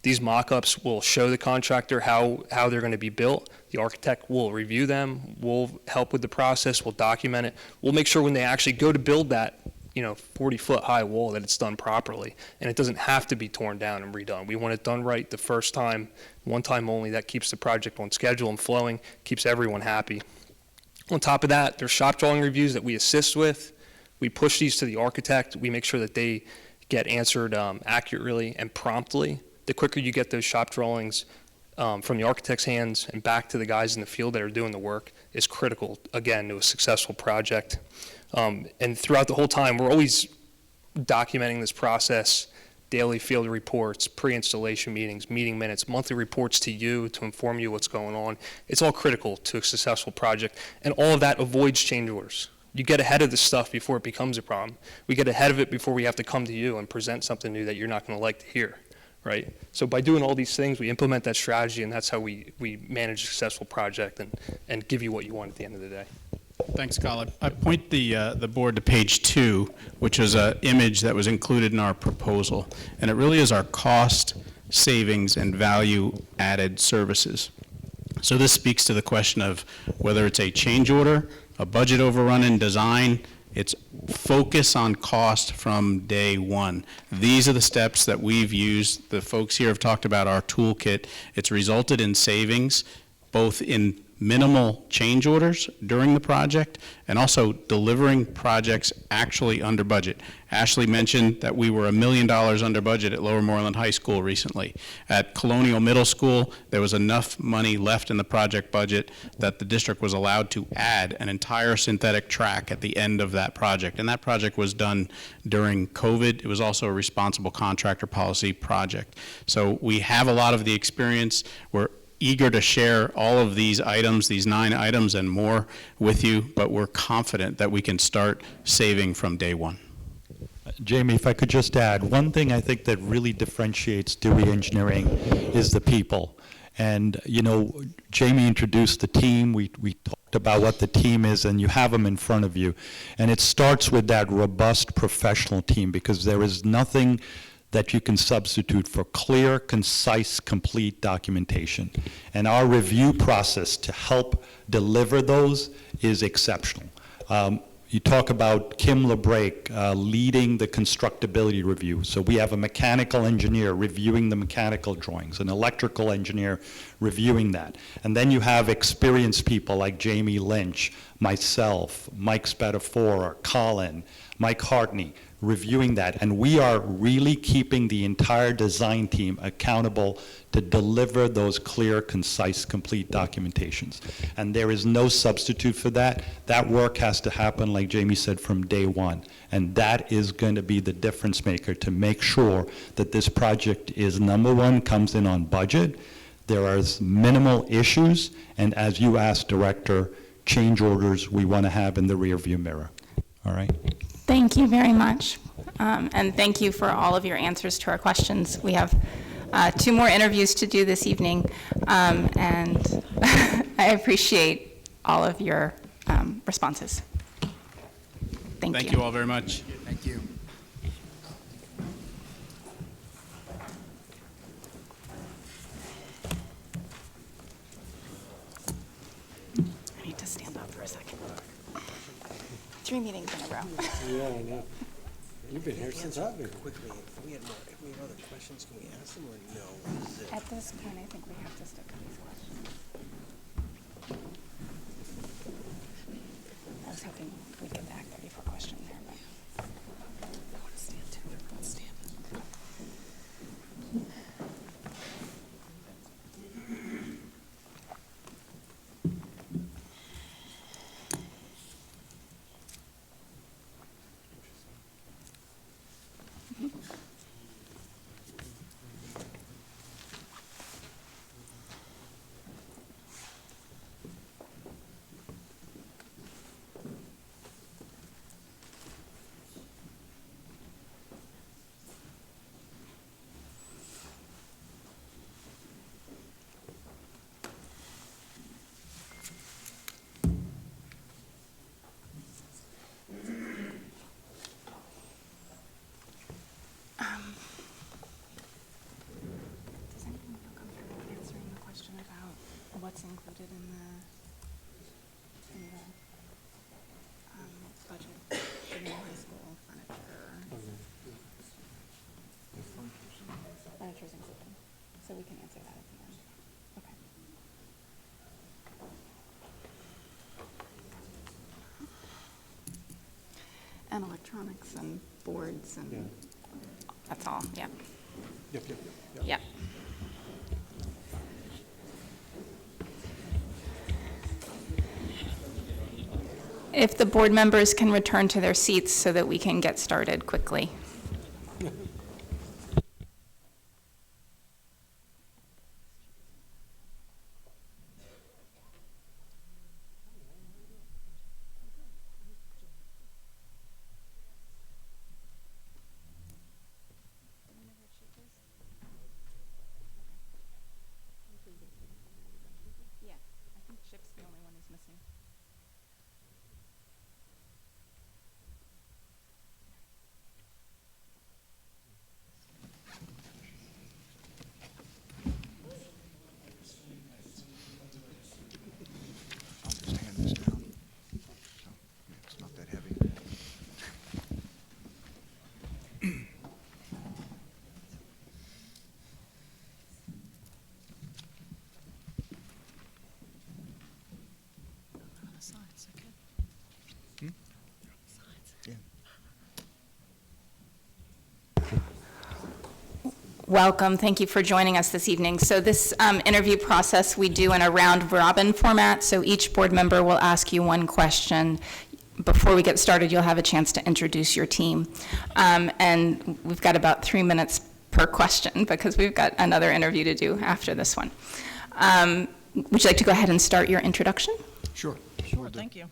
These mock-ups will show the contractor how they're going to be built. The architect will review them, we'll help with the process, we'll document it. We'll make sure when they actually go to build that 40-foot high wall that it's done properly, and it doesn't have to be torn down and redone. We want it done right the first time, one time only. That keeps the project on schedule and flowing, keeps everyone happy. On top of that, there's shop drawing reviews that we assist with. We push these to the architect. We make sure that they get answered accurately and promptly. The quicker you get those shop drawings from the architect's hands and back to the guys in the field that are doing the work is critical, again, to a successful project. And throughout the whole time, we're always documenting this process, daily field reports, pre-installation meetings, meeting minutes, monthly reports to you to inform you what's going on. It's all critical to a successful project, and all of that avoids change orders. You get ahead of this stuff before it becomes a problem. We get ahead of it before we have to come to you and present something new that you're not going to like to hear, right? So by doing all these things, we implement that strategy, and that's how we manage a successful project and give you what you want at the end of the day. Thanks, Colin. I point the board to page 2, which is an image that was included in our proposal, and it really is our cost, savings, and value-added services. So this speaks to the question of whether it's a change order, a budget overrun in design. It's focus on cost from day one. These are the steps that we've used. The folks here have talked about our toolkit. It's resulted in savings, both in minimal change orders during the project and also delivering projects actually under budget. Ashley mentioned that we were $1 million under budget at Lower Moreland High School recently. At Colonial Middle School, there was enough money left in the project budget that the district was allowed to add an entire synthetic track at the end of that project. And that project was done during COVID. It was also a responsible contractor policy project. So we have a lot of the experience. We're eager to share all of these items, these 9 items and more with you, but we're confident that we can start saving from day one. Jamie, if I could just add, one thing I think that really differentiates Dewey Engineering is the people. And, you know, Jamie introduced the team. We talked about what the team is, and you have them in front of you. And it starts with that robust professional team, because there is nothing that you can substitute for clear, concise, complete documentation. And our review process to help deliver those is exceptional. You talk about Kim LeBrake leading the constructability review. So we have a mechanical engineer reviewing the mechanical drawings, an electrical engineer reviewing that. And then you have experienced people like Jamie Lynch, myself, Mike Spatafora, Colin, Mike Hartney, reviewing that. And we are really keeping the entire design team accountable to deliver those clear, concise, complete documentations. And there is no substitute for that. That work has to happen, like Jamie said, from day one. And that is going to be the difference maker to make sure that this project is, number one, comes in on budget. There are minimal issues. And as you asked, Director, change orders we want to have in the rearview mirror. All right? Thank you very much. And thank you for all of your answers to our questions. We have 2 more interviews to do this evening, and I appreciate all of your responses. Thank you. Thank you all very much. Thank you. I need to stand up for a second. 3 meetings in a row. Yeah, I know. You've been here since I've been. Quickly, if we have other questions, can we ask them or no? At this point, I think we have to stick to these questions. I was hoping we'd get back 34 questions there, but I want to stand too. Everyone stand. Does anyone feel comfortable answering the question about what's included in the budget for the high school furniture? Furniture's included, so we can answer that at the end. Okay. And electronics and boards and that's all, yeah. Yep. Yeah. If the board members can return to their seats so that we can get started quickly. Yeah, I think Chip's the only one who's missing. Welcome. Thank you for joining us this evening. So this interview process we do in a round-robin format. So each board member will ask you one question. Before we get started, you'll have a chance to introduce your team. And we've got about 3 minutes per question because we've got another interview to do after this one. Would you like to go ahead and start your introduction? Sure, thank you.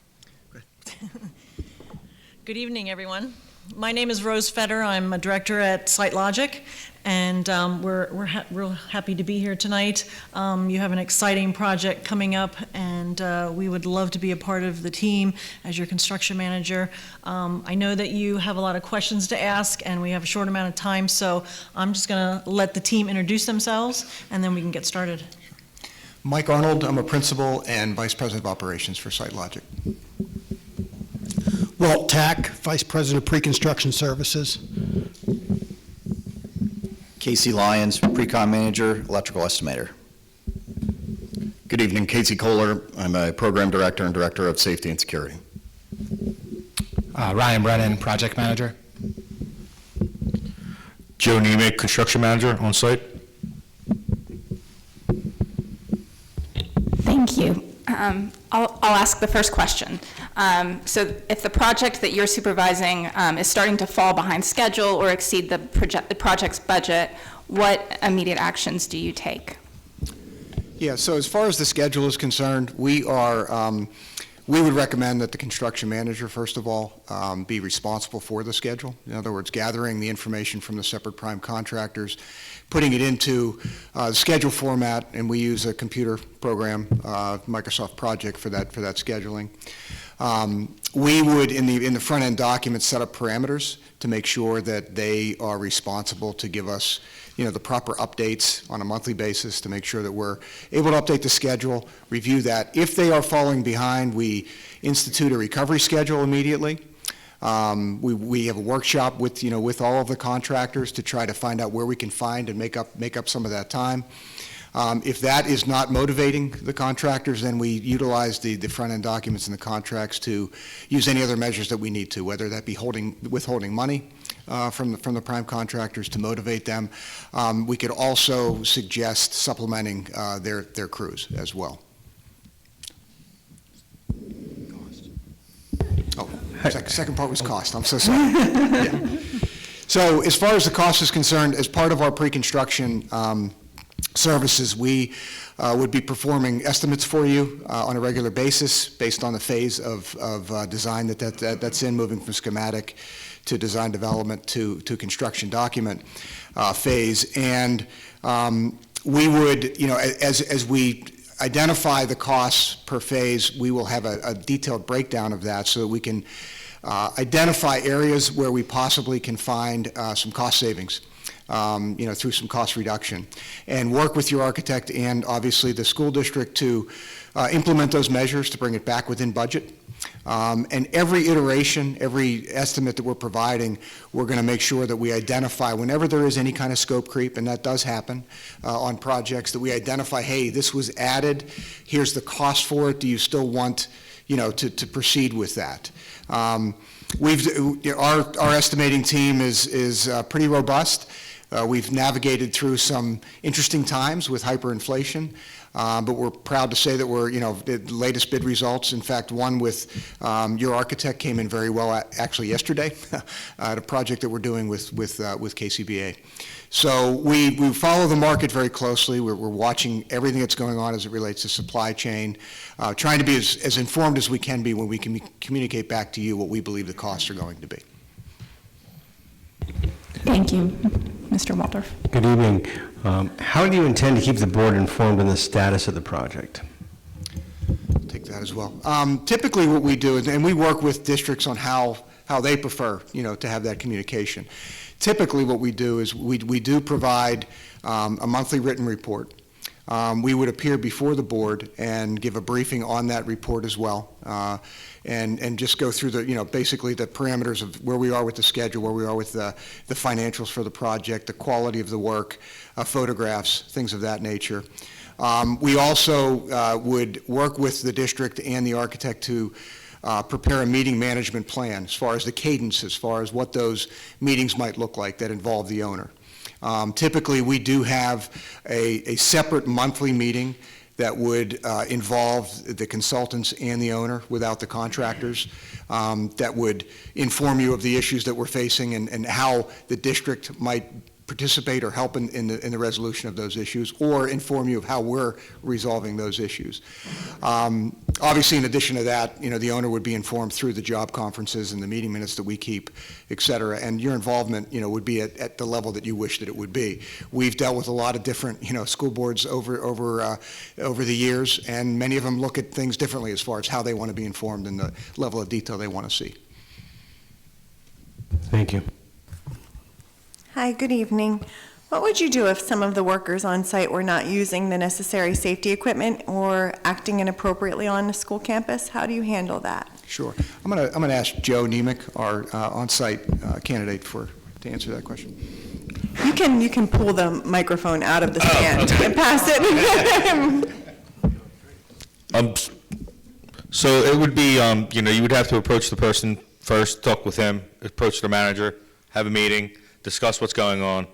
Good evening, everyone. My name is Rose Fetter. I'm a director at SiteLogic, and we're real happy to be here tonight. You have an exciting project coming up, and we would love to be a part of the team as your construction manager. I know that you have a lot of questions to ask, and we have a short amount of time, so I'm just going to let the team introduce themselves, and then we can get started. Mike Arnold, I'm a principal and vice president of operations for SiteLogic. Walt Tack, Vice President of Pre-Construction Services. Casey Lyons, Pre-Con Manager, Electrical Estimator. Good evening, Casey Kohler. I'm a Program Director and Director of Safety and Security. Ryan Brennan, Project Manager. Joe Nemec, Construction Manager on site. Thank you. I'll ask the first question. So if the project that you're supervising is starting to fall behind schedule or exceed the project's budget, what immediate actions do you take? Yeah, so as far as the schedule is concerned, we would recommend that the construction manager, first of all, be responsible for the schedule. In other words, gathering the information from the separate prime contractors, putting it into the schedule format, and we use a computer program, Microsoft Project, for that scheduling. We would, in the front-end documents, set up parameters to make sure that they are responsible to give us, the proper updates on a monthly basis to make sure that we're able to update the schedule, review that. If they are falling behind, we institute a recovery schedule immediately. We have a workshop with all of the contractors to try to find out where we can find and make up some of that time. If that is not motivating the contractors, then we utilize the front-end documents and the contracts to use any other measures that we need to, whether that be withholding money from the prime contractors to motivate them. We could also suggest supplementing their crews as well. Oh, second part was cost. I'm so sorry. Yeah. So as far as the cost is concerned, as part of our pre-construction services, we would be performing estimates for you on a regular basis based on the phase of design that's in, moving from schematic to design development to construction document phase. And we would, as we identify the costs per phase, we will have a detailed breakdown of that so that we can identify areas where we possibly can find some cost savings. Through some cost reduction, and work with your architect and obviously the school district to implement those measures to bring it back within budget. And every iteration, every estimate that we're providing, we're going to make sure that we identify whenever there is any kind of scope creep, and that does happen on projects, that we identify, hey, this was added, here's the cost for it, do you still want to proceed with that? Our estimating team is pretty robust. We've navigated through some interesting times with hyperinflation, but we're proud to say that we're, the latest bid results, in fact, one with your architect came in very well actually yesterday at a project that we're doing with KCBA. So we follow the market very closely. We're watching everything that's going on as it relates to supply chain, trying to be as informed as we can be when we can communicate back to you what we believe the costs are going to be. Thank you. Mr. Waldorf. Good evening. How do you intend to keep the board informed on the status of the project? I'll take that as well. Typically what we do, and we work with districts on how they prefer, to have that communication. Typically what we do is we do provide a monthly written report. We would appear before the board and give a briefing on that report as well, and just go through the, basically the parameters of where we are with the schedule, where we are with the financials for the project, the quality of the work, photographs, things of that nature. We also would work with the district and the architect to prepare a meeting management plan as far as the cadence, as far as what those meetings might look like that involve the owner. Typically, we do have a separate monthly meeting that would involve the consultants and the owner without the contractors, that would inform you of the issues that we're facing and how the district might participate or help in the resolution of those issues, or inform you of how we're resolving those issues. Obviously, in addition to that, the owner would be informed through the job conferences and the meeting minutes that we keep, et cetera, and your involvement, would be at the level that you wish that it would be. We've dealt with a lot of different, school boards over the years, and many of them look at things differently as far as how they want to be informed and the level of detail they want to see. Thank you. Hi, good evening. What would you do if some of the workers on site were not using the necessary safety equipment or acting inappropriately on the school campus? How do you handle that? Sure. I'm gonna ask Joe Nemec, our on-site candidate, to answer that question. You can pull the microphone out of the stand and pass it. So it would be, you would have to approach the person first, talk with him, approach the manager, have a meeting, discuss what's going on.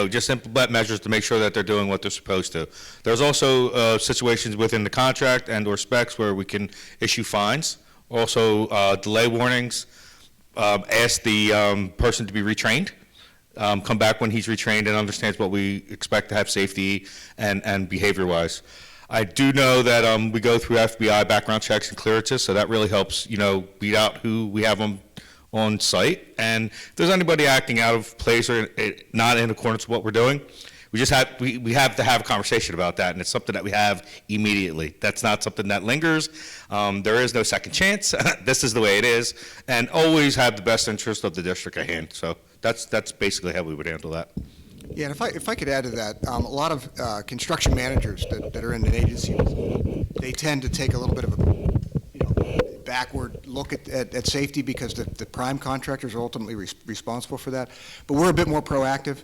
Just implement measures to make sure that they're doing what they're supposed to. There's also situations within the contract and/or specs where we can issue fines. Also, delay warnings. Ask the person to be retrained. Come back when he's retrained and understands what we expect to have safety and behavior-wise. I do know that we go through FBI background checks and clearances, so that really helps, weed out who we have on site. And if there's anybody acting out of place or not in accordance with what we're doing, we have to have a conversation about that, and it's something that we have immediately. That's not something that lingers. There is no second chance. This is the way it is, and always have the best interest of the district at hand. So that's basically how we would handle that. Yeah, and if I could add to that, a lot of construction managers that are in an agency, they tend to take a little bit of a backward look at safety because the prime contractors are ultimately responsible for that. But we're a bit more proactive.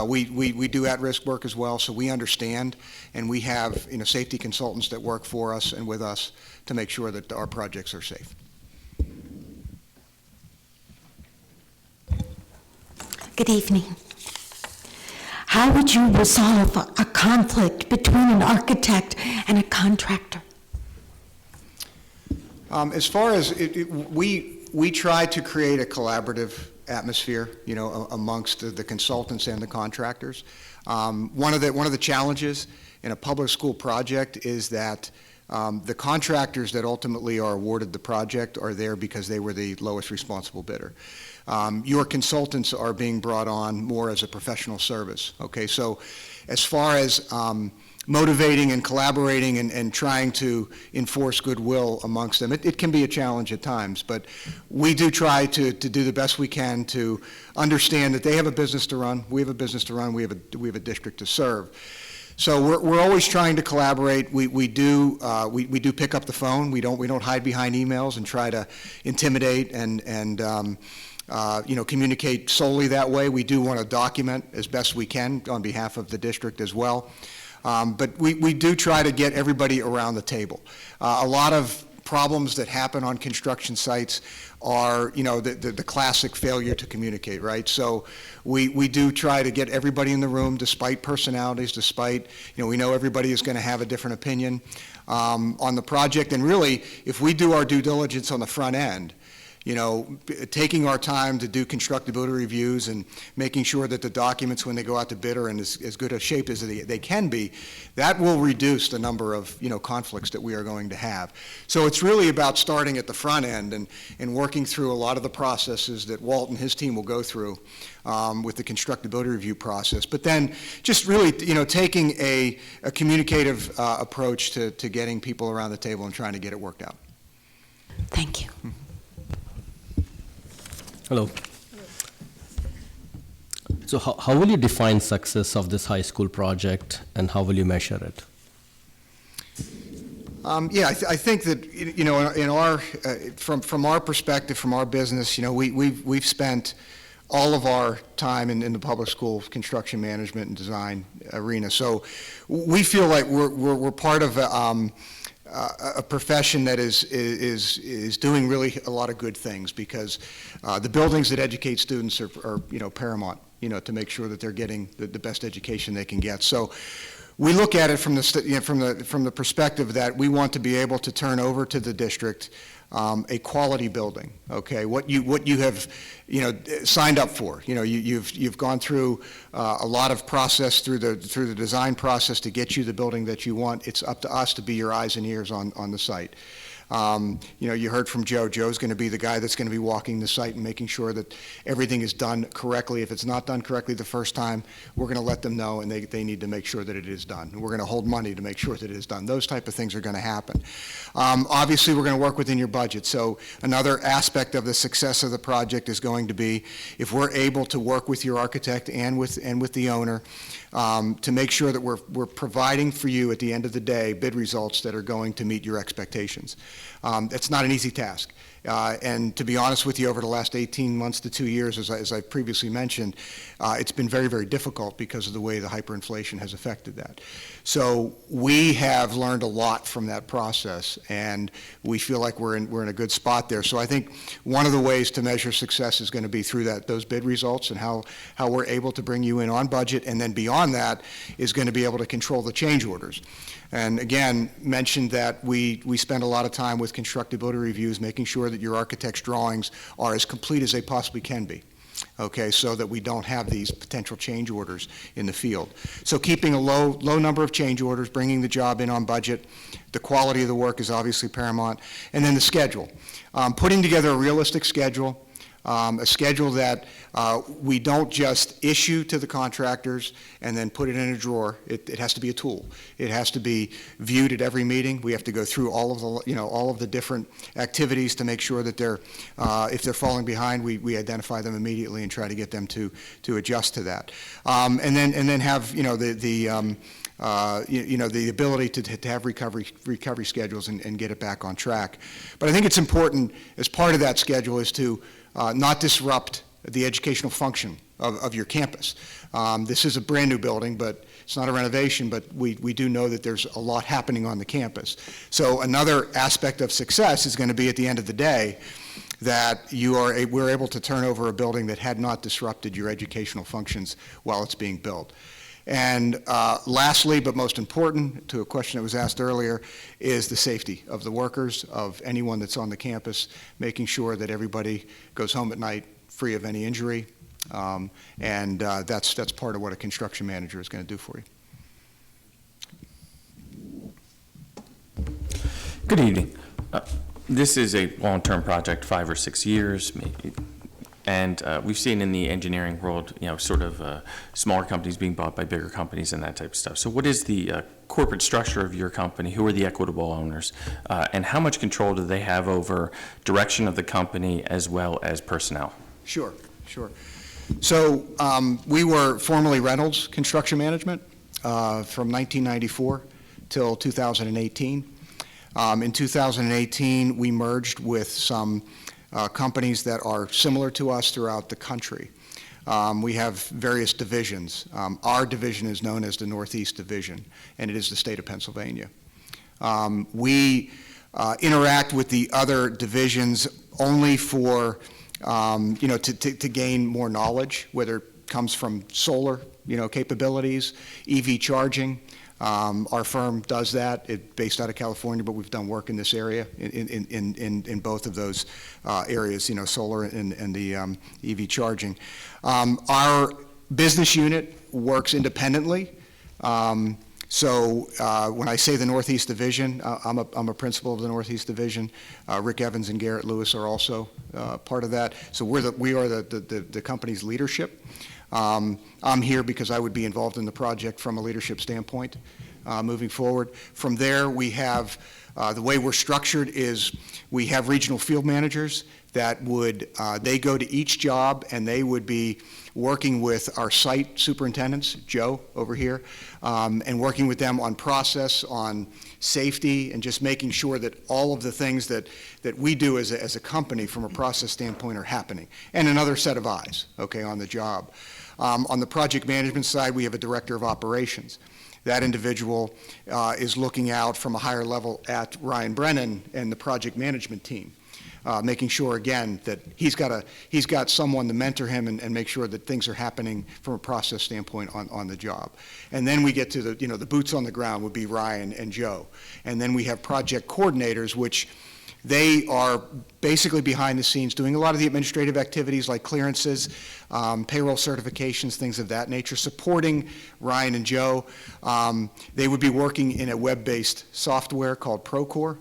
We do at-risk work as well, so we understand, and we have safety consultants that work for us and with us to make sure that our projects are safe. Good evening. How would you resolve a conflict between an architect and a contractor? As far as we try to create a collaborative atmosphere, amongst the consultants and the contractors. One of the challenges in a public school project is that the contractors that ultimately are awarded the project are there because they were the lowest responsible bidder. Your consultants are being brought on more as a professional service. Okay, so as far as motivating and collaborating and trying to enforce goodwill amongst them, it can be a challenge at times, but we do try to do the best we can to understand that they have a business to run, we have a business to run, we have a district to serve. So we're always trying to collaborate. We do pick up the phone. We don't hide behind emails and try to intimidate and communicate solely that way. We do want to document as best we can on behalf of the district as well. But we do try to get everybody around the table. A lot of problems that happen on construction sites are, the classic failure to communicate, right? So we do try to get everybody in the room, despite personalities, despite, we know everybody is going to have a different opinion on the project. And really, if we do our due diligence on the front end, taking our time to do constructability reviews and making sure that the documents when they go out to bid are in as good a shape as they can be, that will reduce the number of conflicts that we are going to have. So it's really about starting at the front end and working through a lot of the processes that Walt and his team will go through with the constructability review process. But then just really taking a communicative approach to getting people around the table and trying to get it worked out. Thank you. Hello. So how will you define success of this high school project, and how will you measure it? I think that in our from our perspective, from our business, we've spent all of our time in the public school construction management and design arena. So we feel like we're part of a profession that is doing really a lot of good things, because the buildings that educate students are paramount, to make sure that they're getting the best education they can get. So we look at it from the perspective that we want to be able to turn over to the district a quality building, okay? What you have, signed up for. You've gone through a lot of process through the design process to get you the building that you want. It's up to us to be your eyes and ears on the site. You heard from Joe. Joe's going to be the guy that's going to be walking the site and making sure that everything is done correctly. If it's not done correctly the first time, we're going to let them know, and they need to make sure that it is done. We're going to hold money to make sure that it is done. Those type of things are going to happen. Obviously, we're going to work within your budget. So another aspect of the success of the project is going to be if we're able to work with your architect and with the owner to make sure that we're providing for you at the end of the day bid results that are going to meet your expectations. It's not an easy task. And to be honest with you, over the last 18 months to 2 years, as I previously mentioned, it's been very, very difficult because of the way the hyperinflation has affected that. So we have learned a lot from that process, and we feel like we're in a good spot there. So I think one of the ways to measure success is going to be through those bid results and how we're able to bring you in on budget, and then beyond that is going to be able to control the change orders. And again, mentioned that we spend a lot of time with constructability reviews, making sure that your architect's drawings are as complete as they possibly can be, okay, so that we don't have these potential change orders in the field. So keeping a low number of change orders, bringing the job in on budget, the quality of the work is obviously paramount, and then the schedule. Putting together a realistic schedule, a schedule that we don't just issue to the contractors and then put it in a drawer. It has to be a tool. It has to be viewed at every meeting. We have to go through all of the different activities to make sure that if they're falling behind, we identify them immediately and try to get them to adjust to that. And then have the ability to have recovery schedules and get it back on track. But I think it's important as part of that schedule is to not disrupt the educational function of your campus. This is a brand new building, but it's not a renovation, but we do know that there's a lot happening on the campus. So another aspect of success is going to be at the end of the day that we're able to turn over a building that had not disrupted your educational functions while it's being built. And lastly, but most important, to a question that was asked earlier, is the safety of the workers, of anyone that's on the campus, making sure that everybody goes home at night free of any injury. And that's part of what a construction manager is going to do for you. Good evening. This is a long-term project, 5 or 6 years, maybe. And we've seen in the engineering world, sort of smaller companies being bought by bigger companies and that type of stuff. So what is the corporate structure of your company? Who are the equitable owners? And how much control do they have over direction of the company as well as personnel? Sure. So we were formerly Reynolds Construction Management from 1994 till 2018. In 2018, we merged with some companies that are similar to us throughout the country. We have various divisions. Our division is known as the Northeast Division, and it is the state of Pennsylvania. We interact with the other divisions only for, to gain more knowledge, whether it comes from solar, capabilities, EV charging. Our firm does that. It's based out of California, but we've done work in this area in both of those areas, solar and the EV charging. Our business unit works independently. So when I say the Northeast Division, I'm a principal of the Northeast Division. Rick Evans and Garrett Lewis are also part of that. So we are the company's leadership. I'm here because I would be involved in the project from a leadership standpoint moving forward. From there, we have, the way we're structured is we have regional field managers that they go to each job and they would be working with our site superintendents, Joe over here, and working with them on process, on safety, and just making sure that all of the things that we do as a company from a process standpoint are happening, and another set of eyes, okay, on the job. On the project management side, we have a director of operations. That individual is looking out from a higher level at Ryan Brennan and the project management team, making sure, again, that he's got someone to mentor him and make sure that things are happening from a process standpoint on the job. And then we get to the boots on the ground would be Ryan and Joe. And then we have project coordinators, which They are basically behind the scenes doing a lot of the administrative activities like clearances, payroll certifications, things of that nature, supporting Ryan and Joe. They would be working in a web-based software called Procore,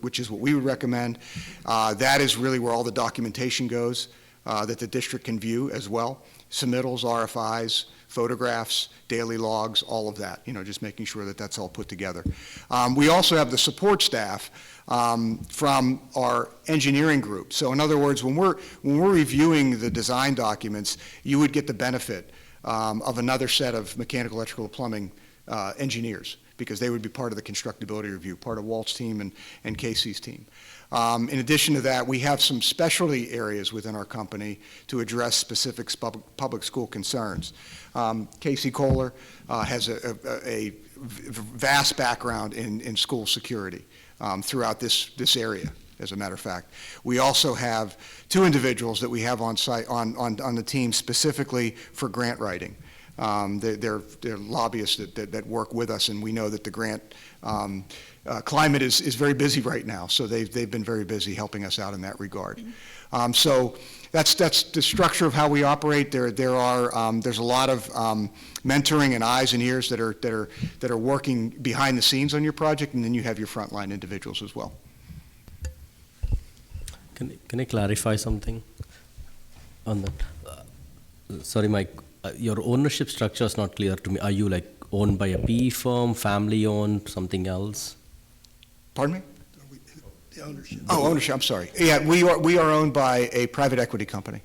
which is what we would recommend. That is really where all the documentation goes that the district can view as well. Submittals, RFIs, photographs, daily logs, all of that, just making sure that that's all put together. We also have the support staff from our engineering group. So in other words, when we're reviewing the design documents, you would get the benefit of another set of mechanical, electrical, plumbing engineers, because they would be part of the constructability review, part of Walt's team and Casey's team. In addition to that, we have some specialty areas within our company to address specific public school concerns. Casey Kohler has a vast background in school security throughout this area, as a matter of fact. We also have two individuals that we have on site on the team specifically for grant writing. They're lobbyists that work with us, and we know that the grant climate is very busy right now, so they've been very busy helping us out in that regard. So that's the structure of how we operate. There's a lot of mentoring and eyes and ears that are working behind the scenes on your project, and then you have your frontline individuals as well. Can I clarify something on that? Sorry, Mike. Your ownership structure is not clear to me. Are you owned by a PE firm, family owned, something else? Pardon me? The ownership. Oh, ownership, I'm sorry. Yeah, we are owned by a private equity company.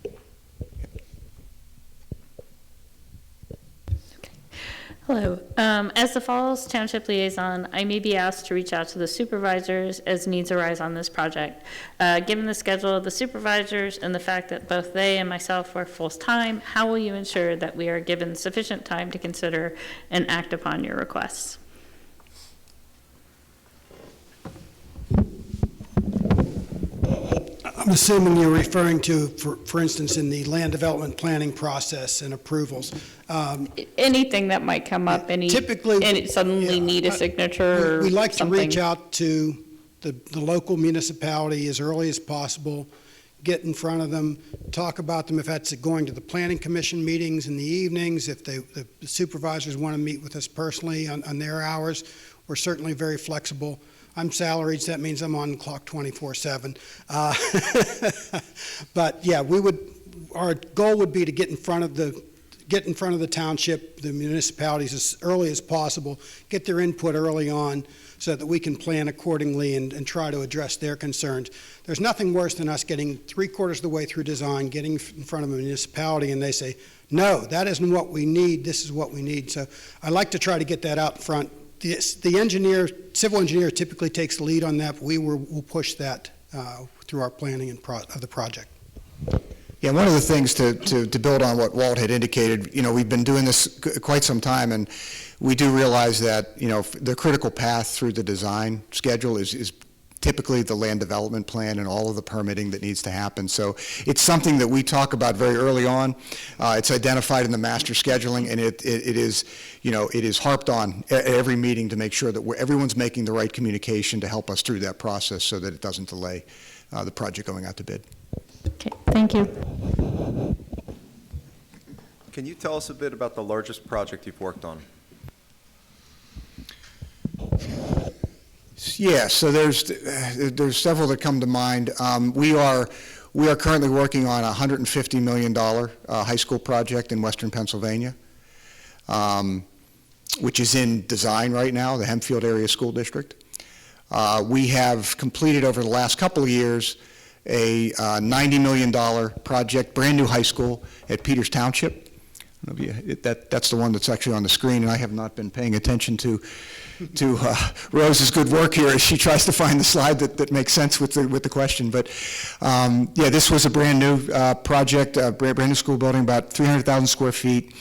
Hello. As the Falls Township Liaison, I may be asked to reach out to the supervisors as needs arise on this project. Given the schedule of the supervisors and the fact that both they and myself work full-time, how will you ensure that we are given sufficient time to consider and act upon your requests? I'm assuming you're referring to, for instance, in the land development planning process and approvals. Anything that might come up, Typically, and suddenly need a signature or We like to something. reach out to the local municipality as early as possible, get in front of them, talk about them if that's going to the planning commission meetings in the evenings, if the supervisors want to meet with us personally on their hours. We're certainly very flexible. I'm salaried, so that means I'm on the clock 24/7. But yeah, our goal would be to get in front of the township, the municipalities as early as possible, get their input early on so that we can plan accordingly and try to address their concerns. There's nothing worse than us getting 3/4 of the way through design, getting in front of a municipality, and they say, no, that isn't what we need, this is what we need. So I like to try to get that out front. The civil engineer typically takes the lead on that, but we'll push that through our planning of the project. Yeah, one of the things to build on what Walt had indicated, we've been doing this quite some time, and we do realize that, the critical path through the design schedule is typically the land development plan and all of the permitting that needs to happen. So it's something that we talk about very early on. It's identified in the master scheduling, and it is harped on at every meeting to make sure that everyone's making the right communication to help us through that process so that it doesn't delay the project going out to bid. Okay, thank you. Can you tell us a bit about the largest project you've worked on? Yeah, so there's several that come to mind. We are currently working on a $150 million high school project in western Pennsylvania, which is in design right now, the Hempfield Area School District. We have completed over the last couple of years a $90 million project, brand new high school at Peters Township. I don't know if that's the one that's actually on the screen, and I have not been paying attention to Rose's good work here as she tries to find the slide that makes sense with the question. But yeah, this was a brand new project, a brand new school building, about 300,000 square feet,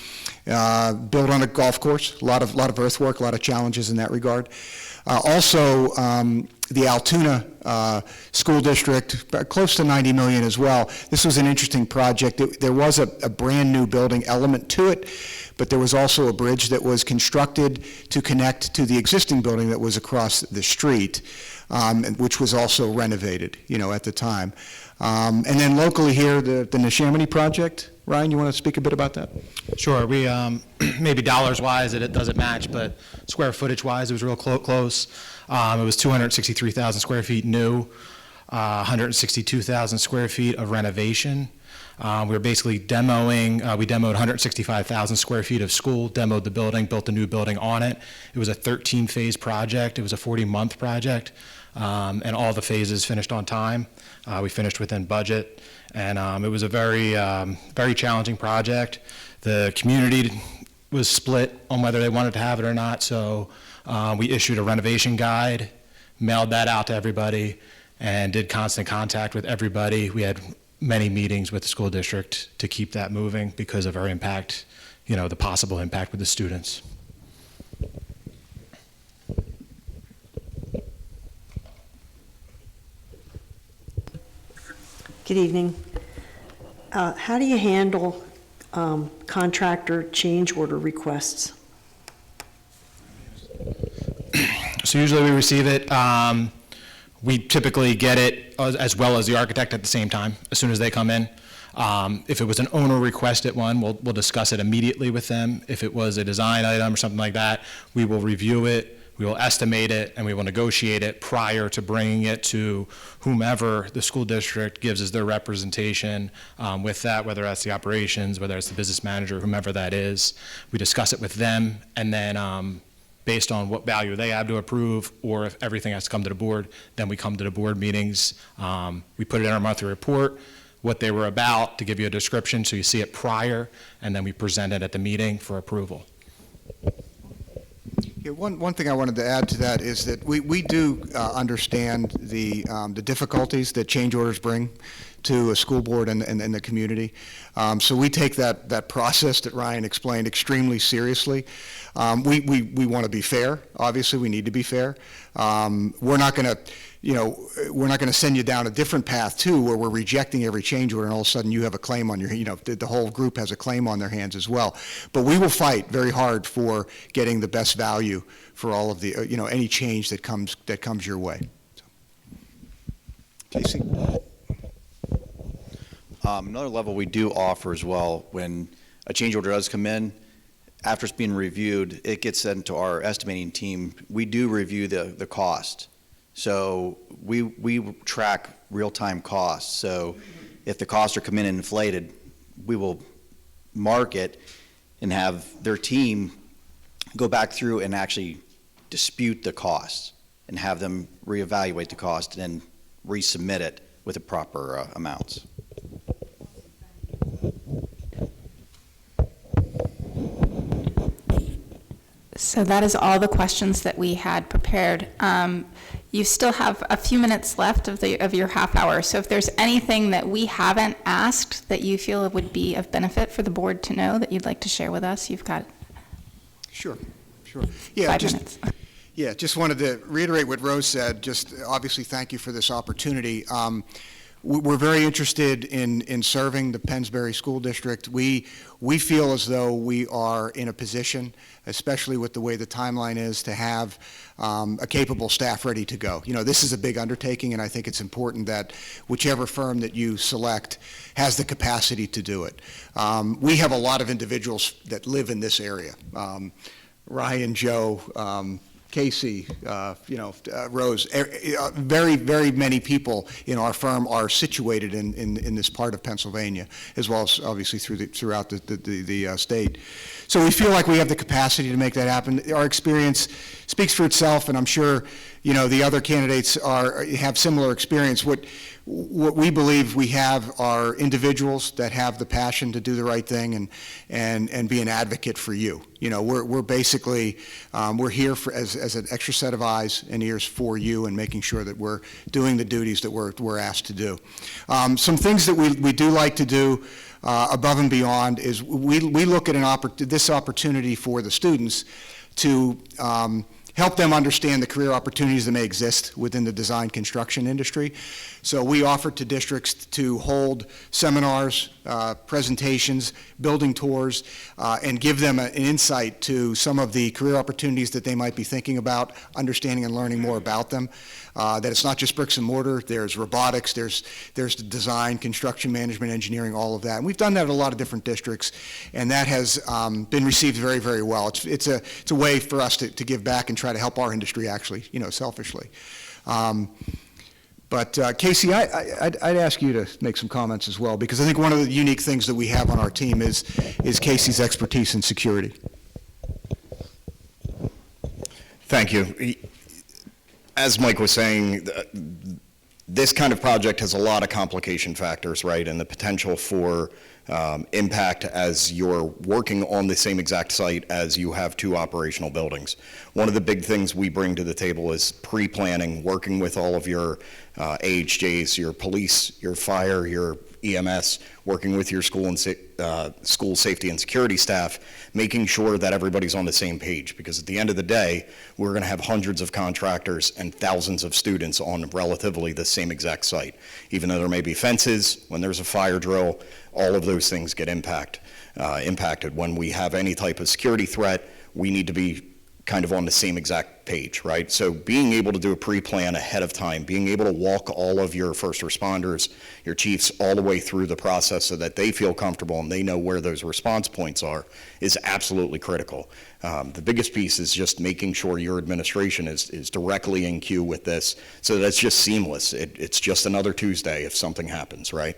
built on a golf course. A lot of earthwork, a lot of challenges in that regard. Also, the Altoona School District, close to $90 million as well. This was an interesting project. There was a brand new building element to it, but there was also a bridge that was constructed to connect to the existing building that was across the street, which was also renovated, at the time. And then locally here, the Neshaminy project. Ryan, you want to speak a bit about that? Sure. We, maybe dollars-wise, it doesn't match, but square footage-wise, it was real close. It was 263,000 square feet new, 162,000 square feet of renovation. We were basically demoing, we demoed 165,000 square feet of school, demoed the building, built a new building on it. It was a 13-phase project. It was a 40-month project, and all the phases finished on time. We finished within budget, and it was a very challenging project. The community was split on whether they wanted to have it or not, so we issued a renovation guide, mailed that out to everybody, and did constant contact with everybody. We had many meetings with the school district to keep that moving because of our impact, the possible impact with the students. Good evening. How do you handle contractor change order requests? So usually we receive it. We typically get it as well as the architect at the same time, as soon as they come in. If it was an owner requested one, we'll discuss it immediately with them. If it was a design item or something like that, we will review it, we will estimate it, and we will negotiate it prior to bringing it to whomever the school district gives as their representation with that, whether that's the operations, whether it's the business manager, whomever that is. We discuss it with them, and then based on what value they have to approve, or if everything has to come to the board, then we come to the board meetings. We put it in our monthly report, what they were about, to give you a description so you see it prior, and then we present it at the meeting for approval. Yeah, one thing I wanted to add to that is that we do understand the difficulties that change orders bring to a school board and the community. So we take that process that Ryan explained extremely seriously. We want to be fair. Obviously, we need to be fair. We're not going to send you down a different path too, where we're rejecting every change order and all of a sudden you have a claim on your, the whole group has a claim on their hands as well. But we will fight very hard for getting the best value for all of the, any change that comes your way. So. Casey? Another level we do offer as well, when a change order does come in, after it's being reviewed, it gets sent to our estimating team. We do review the cost. So we track real-time costs. So if the costs are coming in inflated, we will mark it and have their team go back through and actually dispute the costs and have them reevaluate the cost and then resubmit it with the proper amounts. So that is all the questions that we had prepared. You still have a few minutes left of your half hour. So if there's anything that we haven't asked that you feel would be of benefit for the board to know that you'd like to share with us, you've got Sure. Yeah, 5 minutes. Yeah, just wanted to reiterate what Rose said. Just obviously thank you for this opportunity. We're very interested in serving the Pennsbury School District. We feel as though we are in a position, especially with the way the timeline is, to have a capable staff ready to go. This is a big undertaking, and I think it's important that whichever firm that you select has the capacity to do it. We have a lot of individuals that live in this area. Ryan, Joe, Casey, Rose, very, very many people in our firm are situated in this part of Pennsylvania, as well as obviously throughout the state. So we feel like we have the capacity to make that happen. Our experience speaks for itself, and I'm sure the other candidates have similar experience. What we believe we have are individuals that have the passion to do the right thing and be an advocate for you. We're basically, we're here as an extra set of eyes and ears for you and making sure that we're doing the duties that we're asked to do. Some things that we do like to do above and beyond is we look at this opportunity for the students to help them understand the career opportunities that may exist within the design construction industry. So we offer to districts to hold seminars, presentations, building tours, and give them an insight to some of the career opportunities that they might be thinking about, understanding and learning more about them. That it's not just bricks and mortar, there's robotics, there's design, construction management, engineering, all of that. And we've done that at a lot of different districts, and that has been received very, very well. It's a way for us to give back and try to help our industry actually, selfishly. But Casey, I'd ask you to make some comments as well, because I think one of the unique things that we have on our team is Casey's expertise in security. Thank you. As Mike was saying, this kind of project has a lot of complication factors, right? And the potential for impact as you're working on the same exact site as you have two operational buildings. One of the big things we bring to the table is pre-planning, working with all of your AHJs, your police, your fire, your EMS, working with your school and school safety and security staff, making sure that everybody's on the same page. Because at the end of the day, we're going to have hundreds of contractors and thousands of students on relatively the same exact site. Even though there may be fences, when there's a fire drill, all of those things get impacted. When we have any type of security threat, we need to be kind of on the same exact page, right? So being able to do a pre-plan ahead of time, being able to walk all of your first responders, your chiefs, all the way through the process so that they feel comfortable and they know where those response points are is absolutely critical. The biggest piece is just making sure your administration is directly in queue with this so that it's just seamless. It's just another Tuesday if something happens, right?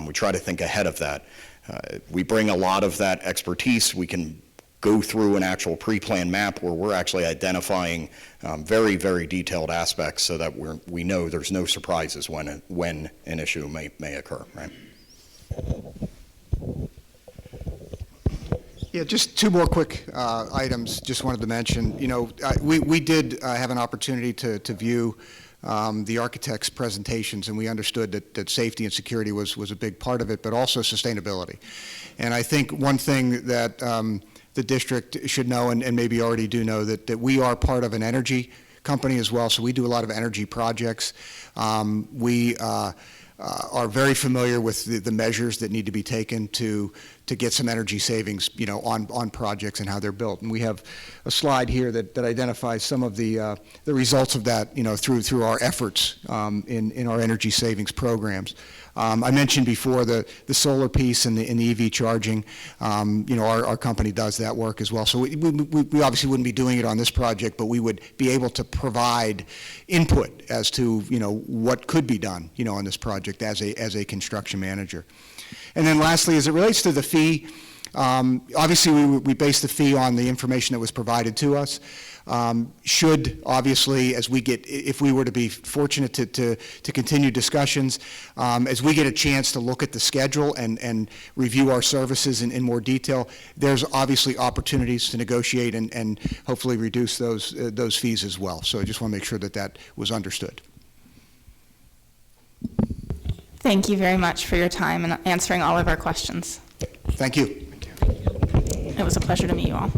We try to think ahead of that. We bring a lot of that expertise. We can go through an actual pre-planned map where we're actually identifying very, very detailed aspects so that we know there's no surprises when an issue may occur, right? Yeah, just two more quick items. Just wanted to mention, we did have an opportunity to view the architect's presentations, and we understood that safety and security was a big part of it, but also sustainability. And I think one thing that the district should know, and maybe already do know, that we are part of an energy company as well, so we do a lot of energy projects. We are very familiar with the measures that need to be taken to get some energy savings, on projects and how they're built. And we have a slide here that identifies some of the results of that, through our efforts in our energy savings programs. I mentioned before the solar piece and the EV charging. Our company does that work as well. So we obviously wouldn't be doing it on this project, but we would be able to provide input as to what could be done on this project as a construction manager. And then lastly, as it relates to the fee, obviously we base the fee on the information that was provided to us. Should, obviously, if we were to be fortunate to continue discussions, as we get a chance to look at the schedule and review our services in more detail, there's obviously opportunities to negotiate and hopefully reduce those fees as well. So I just want to make sure that was understood. Thank you very much for your time and answering all of our questions. Thank you. It was a pleasure to meet you all.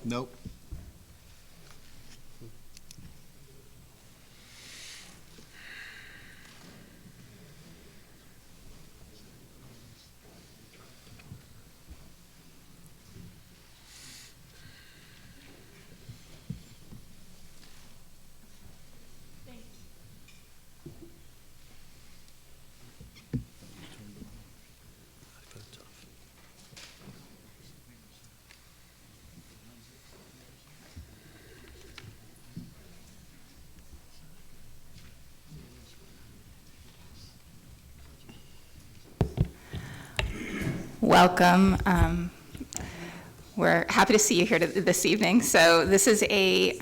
Nope. Welcome. We're happy to see you here this evening. So this is a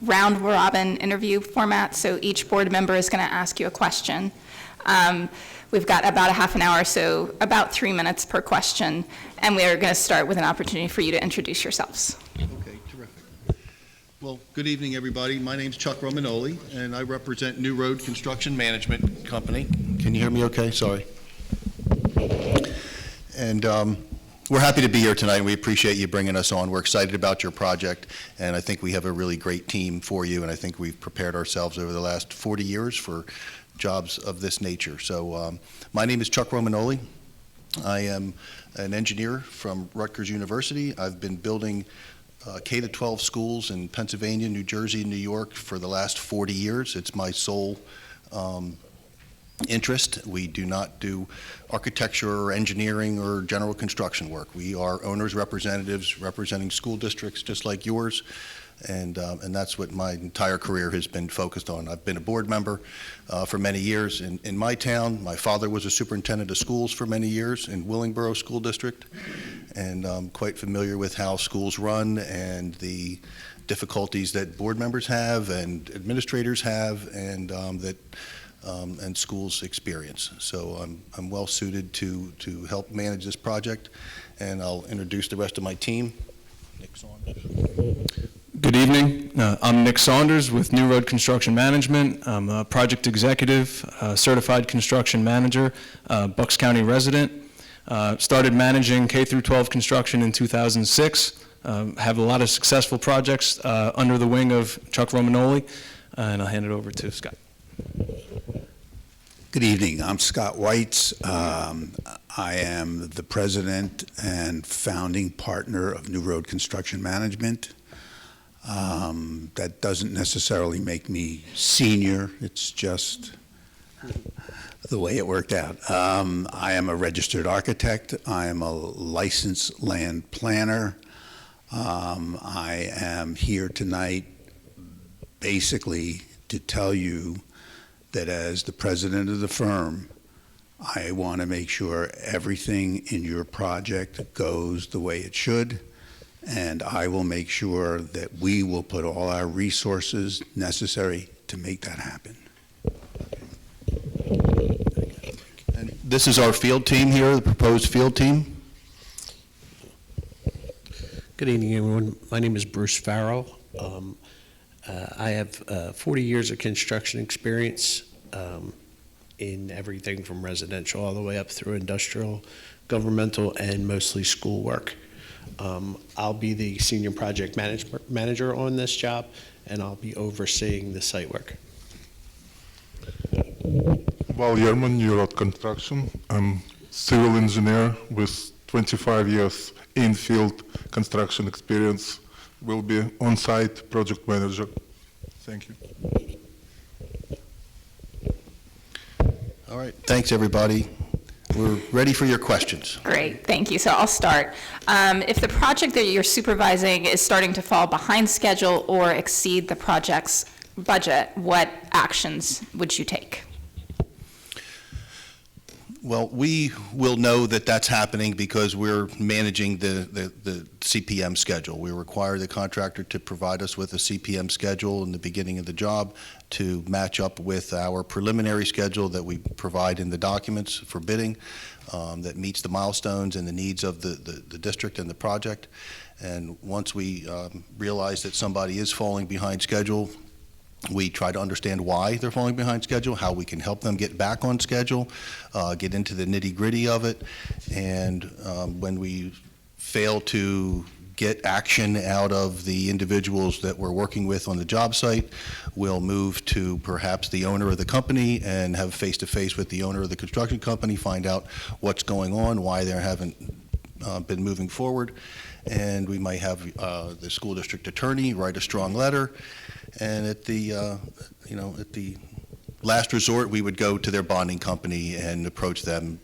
round robin interview format, so each board member is going to ask you a question. We've got about a half an hour, so about 3 minutes per question, and we're going to start with an opportunity for you to introduce yourselves. Okay, terrific. Well, good evening, everybody. My name's Chuck Romanoli, and I represent New Road Construction Management Company. Can you hear me okay? Sorry. And we're happy to be here tonight, and we appreciate you bringing us on. We're excited about your project, and I think we have a really great team for you, and I think we've prepared ourselves over the last 40 years for jobs of this nature. So my name is Chuck Romanoli. I am an engineer from Rutgers University. I've been building K-12 schools in Pennsylvania, New Jersey, and New York for the last 40 years. It's my sole interest. We do not do architecture or engineering or general construction work. We are owners' representatives representing school districts just like yours, and that's what my entire career has been focused on. I've been a board member for many years in my town. My father was a superintendent of schools for many years in Willingboro School District, and I'm quite familiar with how schools run and the difficulties that board members have and administrators have, and and schools experience. So I'm well suited to help manage this project, and I'll introduce the rest of my team. Nick Saunders. Good evening. I'm Nick Saunders with New Road Construction Management. I'm a project executive, certified construction manager, Bucks County resident. Started managing K-12 construction in 2006. Have a lot of successful projects under the wing of Chuck Romanoli, and I'll hand it over to Scott. Good evening. I'm Scott Weitz. I am the president and founding partner of New Road Construction Management. That doesn't necessarily make me senior. It's just the way it worked out. I am a registered architect. I am a licensed land planner. I am here tonight basically to tell you that as the president of the firm, I want to make sure everything in your project goes the way it should, and I will make sure that we will put all our resources necessary to make that happen. And this is our field team here, the proposed field team. Good evening, everyone. My name is Bruce Farrell. I have 40 years of construction experience in everything from residential all the way up through industrial, governmental, and mostly school work. I'll be the senior project manager on this job, and I'll be overseeing the site work. Val Yerman, New Road Construction. I'm civil engineer with 25 years in-field construction experience. Will be on-site project manager. Thank you. All right, thanks everybody. We're ready for your questions. Great, thank you. So I'll start. If the project that you're supervising is starting to fall behind schedule or exceed the project's budget, what actions would you take? Well, we will know that that's happening because we're managing the CPM schedule. We require the contractor to provide us with a CPM schedule in the beginning of the job to match up with our preliminary schedule that we provide in the documents for bidding that meets the milestones and the needs of the district and the project. And once we realize that somebody is falling behind schedule, we try to understand why they're falling behind schedule, how we can help them get back on schedule, get into the nitty-gritty of it, and when we fail to get action out of the individuals that we're working with on the job site. We'll move to perhaps the owner of the company and have face-to-face with the owner of the construction company, find out what's going on, why they haven't been moving forward. And we might have the school district attorney write a strong letter. And at the, at the last resort, we would go to their bonding company and approach them,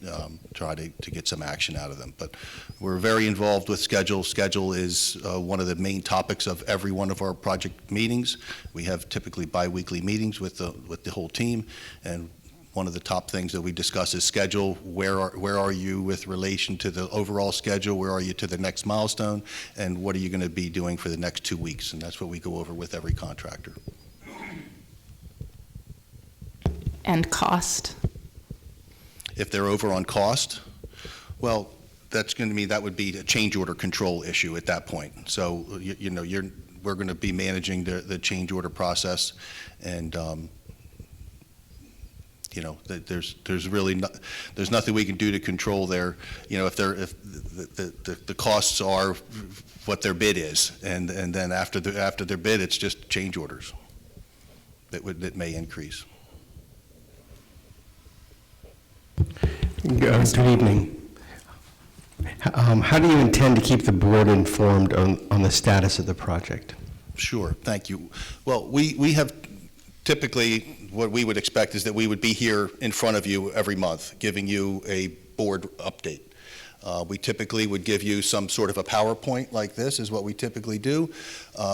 try to get some action out of them. But we're very involved with schedule. Schedule is one of the main topics of every one of our project meetings. We have typically bi-weekly meetings with the whole team, and one of the top things that we discuss is schedule. Where are you with relation to the overall schedule? Where are you to the next milestone? And what are you going to be doing for the next 2 weeks? And that's what we go over with every contractor. And cost? If they're over on cost, well, that's going to mean that would be a change order control issue at that point. So, we're going to be managing the change order process, and there's really there's nothing we can do to control their, if the costs are what their bid is, and then after their bid, it's just change orders that may increase. Good evening. How do you intend to keep the board informed on the status of the project? Sure, thank you. Well, we have typically, what we would expect is that we would be here in front of you every month, giving you a board update. We typically would give you some sort of a PowerPoint like this is what we typically do.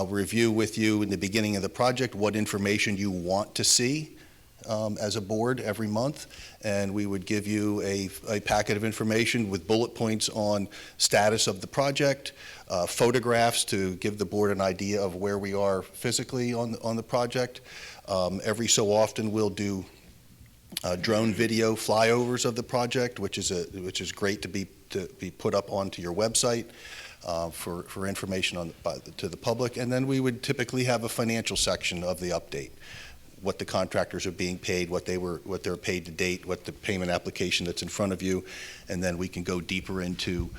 Review with you in the beginning of the project what information you want to see as a board every month, and we would give you a packet of information with bullet points on status of the project, photographs to give the board an idea of where we are physically on the project. Every so often we'll do drone video flyovers of the project, which is great to be put up onto your website for information to the public. And then we would typically have a financial section of the update, what the contractors are being paid, what they're paid to date, what the payment application that's in front of you, and then we can go deeper into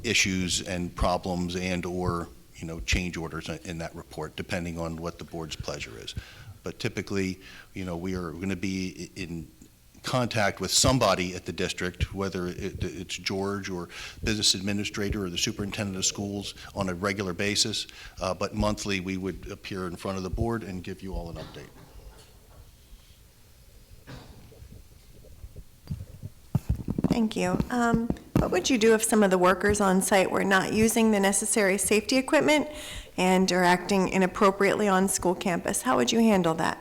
issues and problems or change orders in that report, depending on what the board's pleasure is. But typically, we are going to be in contact with somebody at the district, whether it's George or business administrator or the superintendent of schools on a regular basis. But monthly, we would appear in front of the board and give you all an update. Thank you. What would you do if some of the workers on site were not using the necessary safety equipment and are acting inappropriately on school campus? How would you handle that?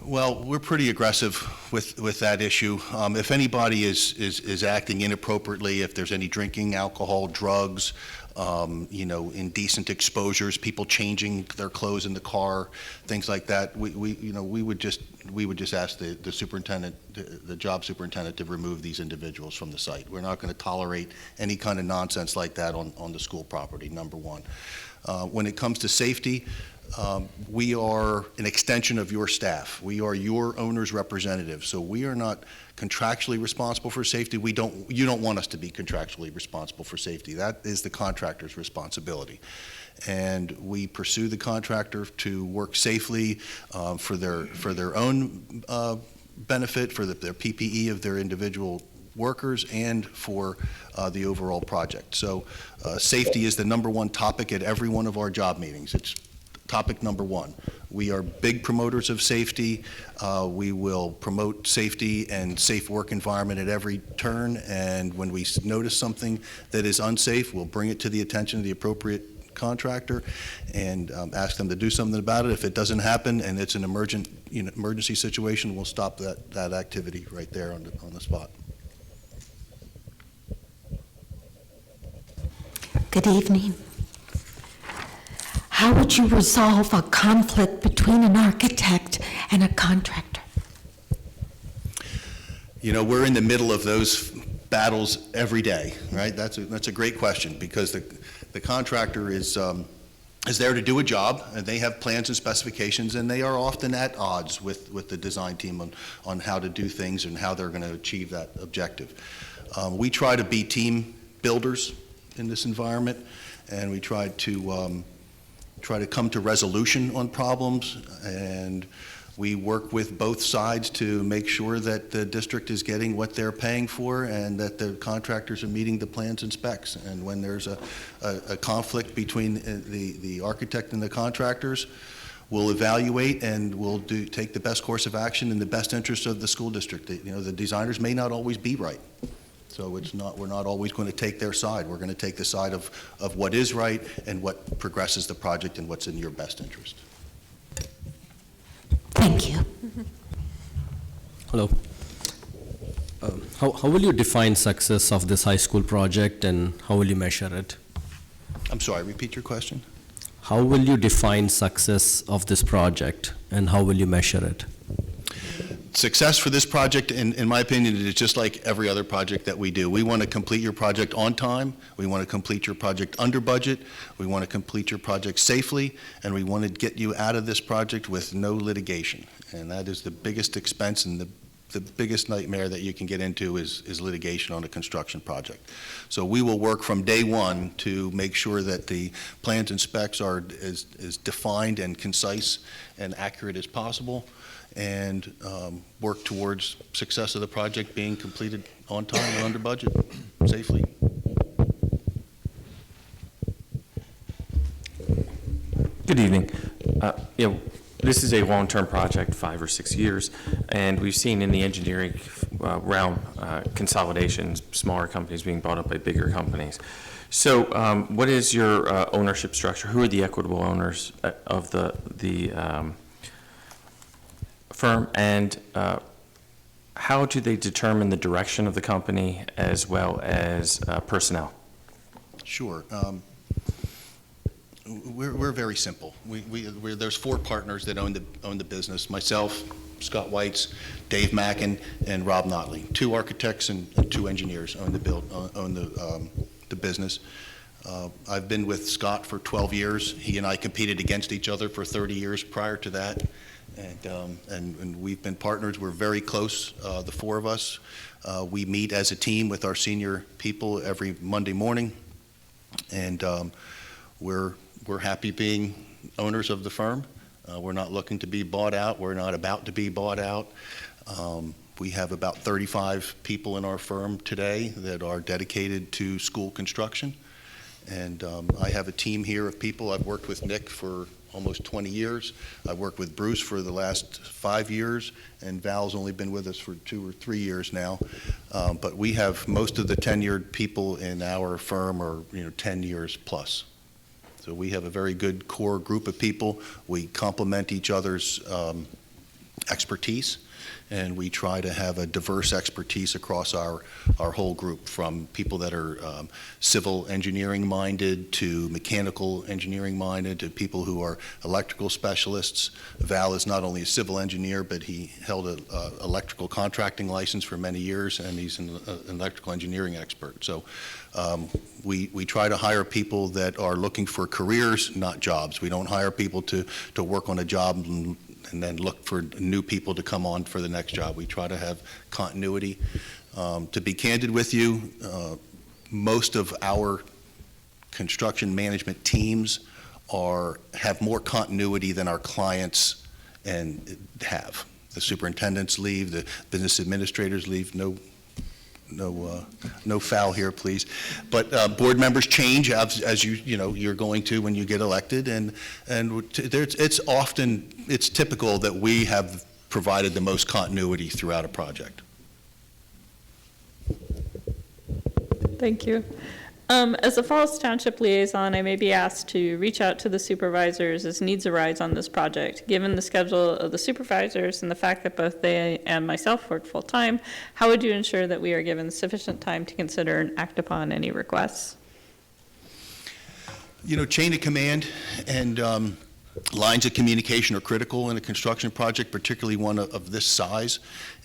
Well, we're pretty aggressive with that issue. If anybody is acting inappropriately, if there's any drinking, alcohol, drugs, indecent exposures, people changing their clothes in the car, things like that, we would just ask the superintendent, the job superintendent, to remove these individuals from the site. We're not going to tolerate any kind of nonsense like that on the school property, number one. When it comes to safety, we are an extension of your staff. We are your owner's representative, so we are not contractually responsible for safety. You don't want us to be contractually responsible for safety. That is the contractor's responsibility. And we pursue the contractor to work safely for their own benefit, for their PPE of their individual workers, and for the overall project. So safety is the number one topic at every one of our job meetings. It's topic number one. We are big promoters of safety. We will promote safety and safe work environment at every turn, and when we notice something that is unsafe, we'll bring it to the attention of the appropriate contractor and ask them to do something about it. If it doesn't happen and it's an emergency situation, we'll stop that activity right there on the spot. Good evening. How would you resolve a conflict between an architect and a contractor? We're in the middle of those battles every day, right? That's a great question, because the contractor is there to do a job, and they have plans and specifications, and they are often at odds with the design team on how to do things and how they're going to achieve that objective. We try to be team builders in this environment, and we try to come to resolution on problems, and we work with both sides to make sure that the district is getting what they're paying for and that the contractors are meeting the plans and specs. And when there's a conflict between the architect and the contractors, we'll evaluate and we'll take the best course of action in the best interest of the school district. The designers may not always be right. So we're not always going to take their side. We're going to take the side of what is right and what progresses the project and what's in your best interest. Thank you. Hello. How will you define success of this high school project and how will you measure it? I'm sorry, repeat your question. How will you define success of this project and how will you measure it? Success for this project, in my opinion, is just like every other project that we do. We want to complete your project on time, we want to complete your project under budget, we want to complete your project safely, and we want to get you out of this project with no litigation. And that is the biggest expense and the biggest nightmare that you can get into is litigation on a construction project. So we will work from day one to make sure that the plans and specs are as defined and concise and accurate as possible, and work towards success of the project being completed on time and under budget, safely. Good evening. This is a long-term project, 5 or 6 years, and we've seen in the engineering realm consolidations, smaller companies being bought up by bigger companies. So what is your ownership structure? Who are the equitable owners of the firm, and how do they determine the direction of the company as well as personnel? Sure. We're very simple. There's 4 partners that own the business: myself, Scott Weitz, Dave Mackin, and Rob Notley. 2 architects and 2 engineers own the business. I've been with Scott for 12 years. He and I competed against each other for 30 years prior to that. And we've been partners. We're very close, the 4 of us. We meet as a team with our senior people every Monday morning, and we're happy being owners of the firm. We're not looking to be bought out. We're not about to be bought out. We have about 35 people in our firm today that are dedicated to school construction, and I have a team here of people. I've worked with Nick for almost 20 years. I've worked with Bruce for the last 5 years, and Val's only been with us for 2 or 3 years now. But we have most of the tenured people in our firm are 10 years plus. So we have a very good core group of people. We complement each other's expertise, and we try to have a diverse expertise across our whole group, from people that are civil engineering minded to mechanical engineering minded to people who are electrical specialists. Val is not only a civil engineer, but he held an electrical contracting license for many years, and he's an electrical engineering expert. So we try to hire people that are looking for careers, not jobs. We don't hire people to work on a job and then look for new people to come on for the next job. We try to have continuity. To be candid with you, most of our construction management teams have more continuity than our clients have. The superintendents leave, the business administrators leave. No foul here, please. But board members change as you're going to when you get elected, and it's typical that we have provided the most continuity throughout a project. Thank you. As a Falls Township liaison, I may be asked to reach out to the supervisors as needs arise on this project. Given the schedule of the supervisors and the fact that both they and myself work full-time, how would you ensure that we are given sufficient time to consider and act upon any requests? Chain of command and lines of communication are critical in a construction project, particularly one of this size.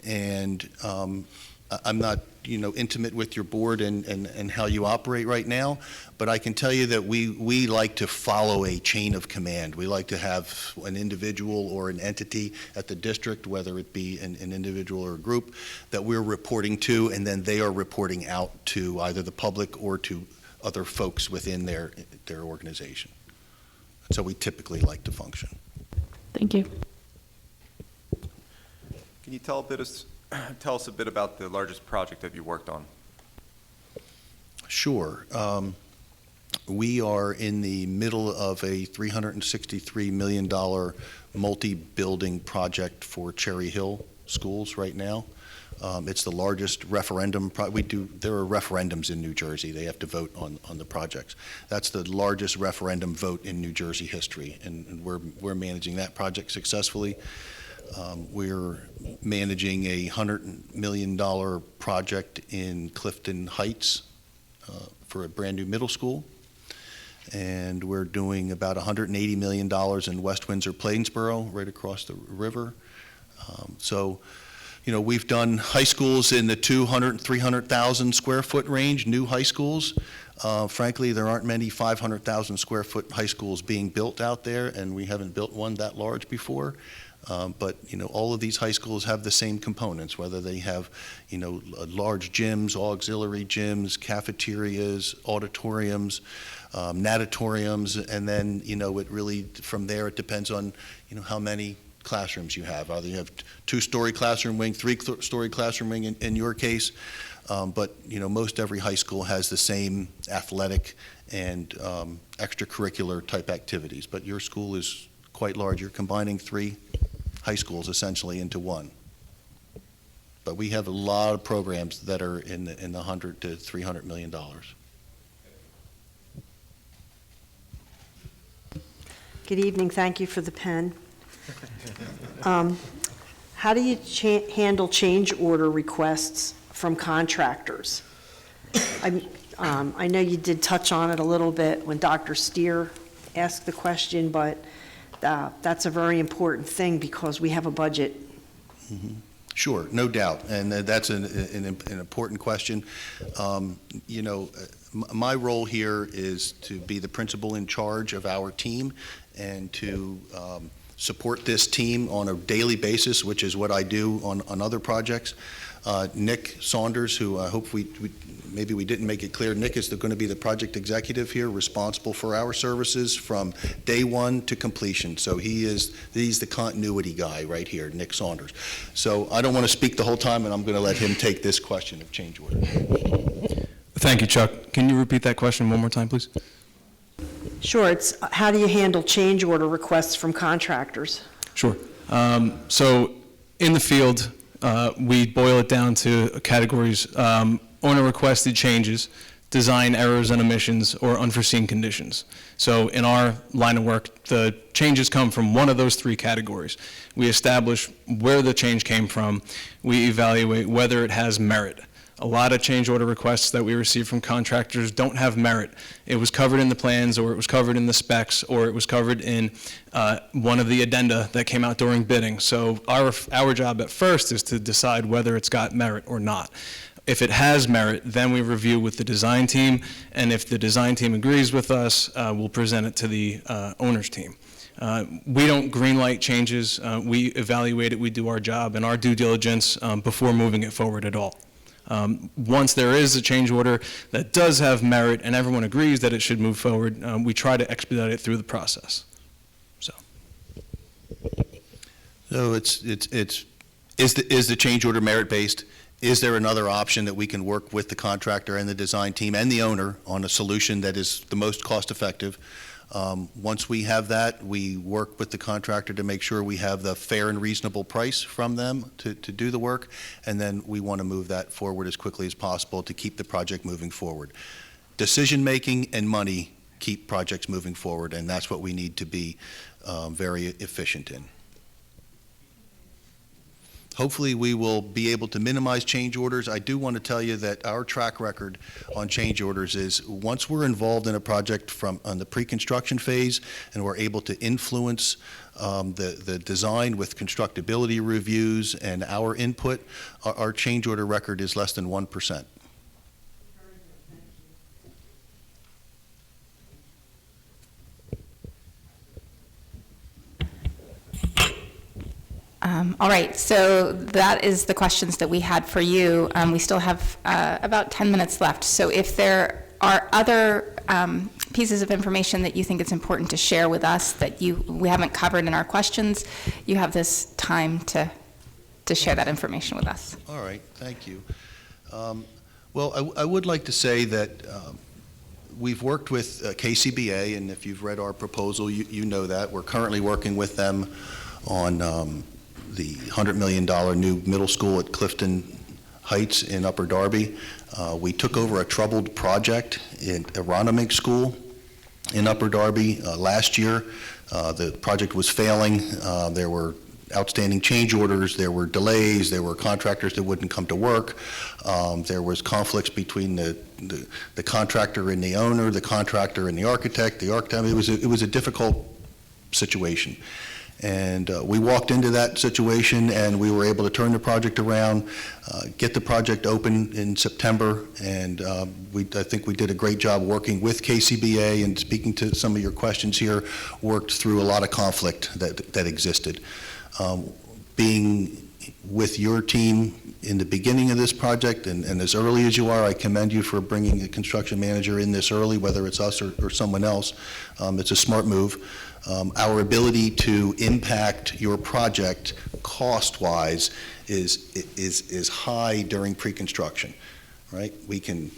And I'm not intimate with your board and how you operate right now, but I can tell you that we like to follow a chain of command. We like to have an individual or an entity at the district, whether it be an individual or a group, that we're reporting to, and then they are reporting out to either the public or to other folks within their organization. So we typically like to function. Thank you. Can you tell us a bit about the largest project that you worked on? Sure. We are in the middle of a $363 million multi-building project for Cherry Hill schools right now. It's the largest referendum. There are referendums in New Jersey. They have to vote on the projects. That's the largest referendum vote in New Jersey history, and we're managing that project successfully. We're managing a $100 million project in Clifton Heights for a brand new middle school. And we're doing about $180 million in West Windsor, Plainsboro, right across the river. So, you know, we've done high schools in the 200, 300,000 square foot range, new high schools. Frankly, there aren't many 500,000 square foot high schools being built out there, and we haven't built one that large before. But, you know, all of these high schools have the same components, whether they have, you know, large gyms, auxiliary gyms, cafeterias, auditoriums, natatoriums, and then, you know, it really, from there, it depends on, you know, how many classrooms you have. Either you have two-story classroom wing, three-story classroom wing in your case, but, you know, most every high school has the same athletic and extracurricular type activities, but your school is quite large. You're combining 3 high schools essentially into one. But we have a lot of programs that are in the $100 to $300 million. Good evening, thank you for the pen. How do you handle change order requests from contractors? I know you did touch on it a little bit when Dr. Steer asked the question, but that's a very important thing because we have a budget. Mm-hmm. Sure, no doubt, and that's an important question. You know, my role here is to be the principal in charge of our team and to support this team on a daily basis, which is what I do on other projects. Nick Saunders, who I hope maybe we didn't make it clear, Nick is going to be the project executive here, responsible for our services from day one to completion. So he's the continuity guy right here, Nick Saunders. So I don't want to speak the whole time, and I'm going to let him take this question of change order. Thank you, Chuck. Can you repeat that question one more time, please? Sure, it's how do you handle change order requests from contractors? Sure. So in the field, we boil it down to categories: owner requested changes, design errors and omissions, or unforeseen conditions. So in our line of work, the changes come from one of those 3 categories. We establish where the change came from. We evaluate whether it has merit. A lot of change order requests that we receive from contractors don't have merit. It was covered in the plans, or it was covered in the specs, or it was covered in one of the addenda that came out during bidding. So our job at first is to decide whether it's got merit or not. If it has merit, then we review with the design team, and if the design team agrees with us, we'll present it to the owner's team. We don't greenlight changes. We evaluate it, we do our job and our due diligence before moving it forward at all. Once there is a change order that does have merit and everyone agrees that it should move forward, we try to expedite it through the process. So is the change order merit-based? Is there another option that we can work with the contractor and the design team and the owner on a solution that is the most cost-effective? Once we have that, we work with the contractor to make sure we have the fair and reasonable price from them to do the work, and then we want to move that forward as quickly as possible to keep the project moving forward. Decision-making and money keep projects moving forward, and that's what we need to be very efficient in. Hopefully, we will be able to minimize change orders. I do want to tell you that our track record on change orders is once we're involved in a project on the pre-construction phase and we're able to influence the design with constructability reviews and our input, our change order record is less than 1%. All right, so that is the questions that we had for you. We still have about 10 minutes left. So if there are other pieces of information that you think it's important to share with us that we haven't covered in our questions, you have this time to share that information with us. All right, thank you. Well, I would like to say that we've worked with KCBA, and if you've read our proposal, you know that. We're currently working with them on the $100 million new middle school at Clifton Heights in Upper Darby. We took over a troubled project in Aronimink School in Upper Darby last year. The project was failing. There were outstanding change orders, there were delays, there were contractors that wouldn't come to work, there was conflicts between the contractor and the owner, the contractor and the architect. I mean, it was a difficult situation. And we walked into that situation and we were able to turn the project around, get the project open in September, and I think we did a great job working with KCBA, and speaking to some of your questions here, worked through a lot of conflict that existed. Being with your team in the beginning of this project and as early as you are, I commend you for bringing a construction manager in this early, whether it's us or someone else. It's a smart move. Our ability to impact your project cost-wise is high during pre-construction, right? We can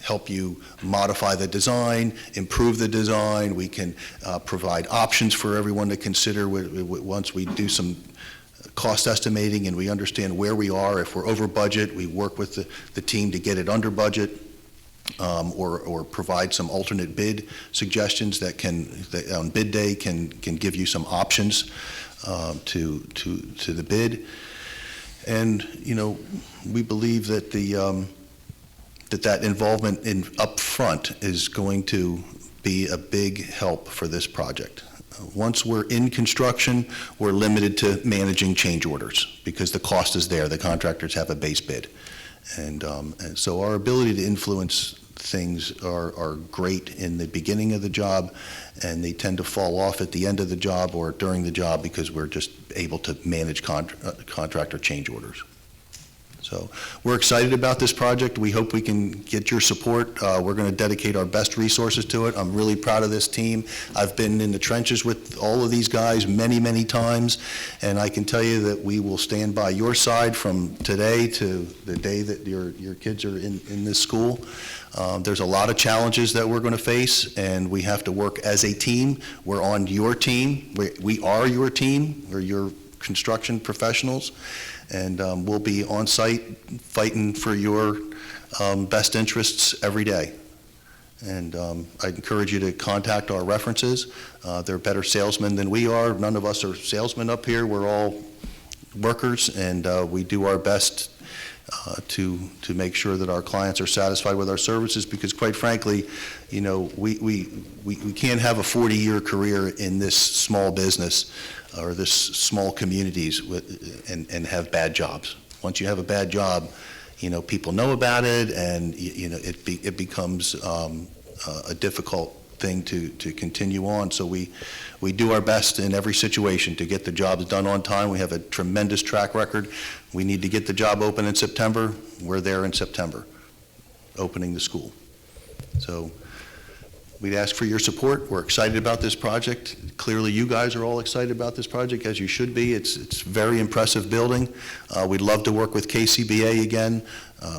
help you modify the design, improve the design. We can provide options for everyone to consider once we do some cost estimating and we understand where we are. If we're over budget, we work with the team to get it under budget, or provide some alternate bid suggestions that on bid day can give you some options to the bid. And, you know, we believe that that involvement in upfront is going to be a big help for this project. Once we're in construction, we're limited to managing change orders because the cost is there. The contractors have a base bid. And so our ability to influence things are great in the beginning of the job, and they tend to fall off at the end of the job or during the job because we're just able to manage contractor change orders. So we're excited about this project. We hope we can get your support. We're going to dedicate our best resources to it. I'm really proud of this team. I've been in the trenches with all of these guys many, many times, and I can tell you that we will stand by your side from today to the day that your kids are in this school. There's a lot of challenges that we're going to face, and we have to work as a team. We're on your team. We are your team. We're your construction professionals. And we'll be on site fighting for your best interests every day. And I encourage you to contact our references. They're better salesmen than we are. None of us are salesmen up here. We're all workers, and we do our best to make sure that our clients are satisfied with our services, because quite frankly, you know, we can't have a 40-year career in this small business or this small communities and have bad jobs. Once you have a bad job, you know, people know about it, and you know, it becomes a difficult thing to continue on. So we do our best in every situation to get the jobs done on time. We have a tremendous track record. We need to get the job open in September. We're there in September, opening the school. So we'd ask for your support. We're excited about this project. Clearly, you guys are all excited about this project, as you should be. It's a very impressive building. We'd love to work with KCBA again.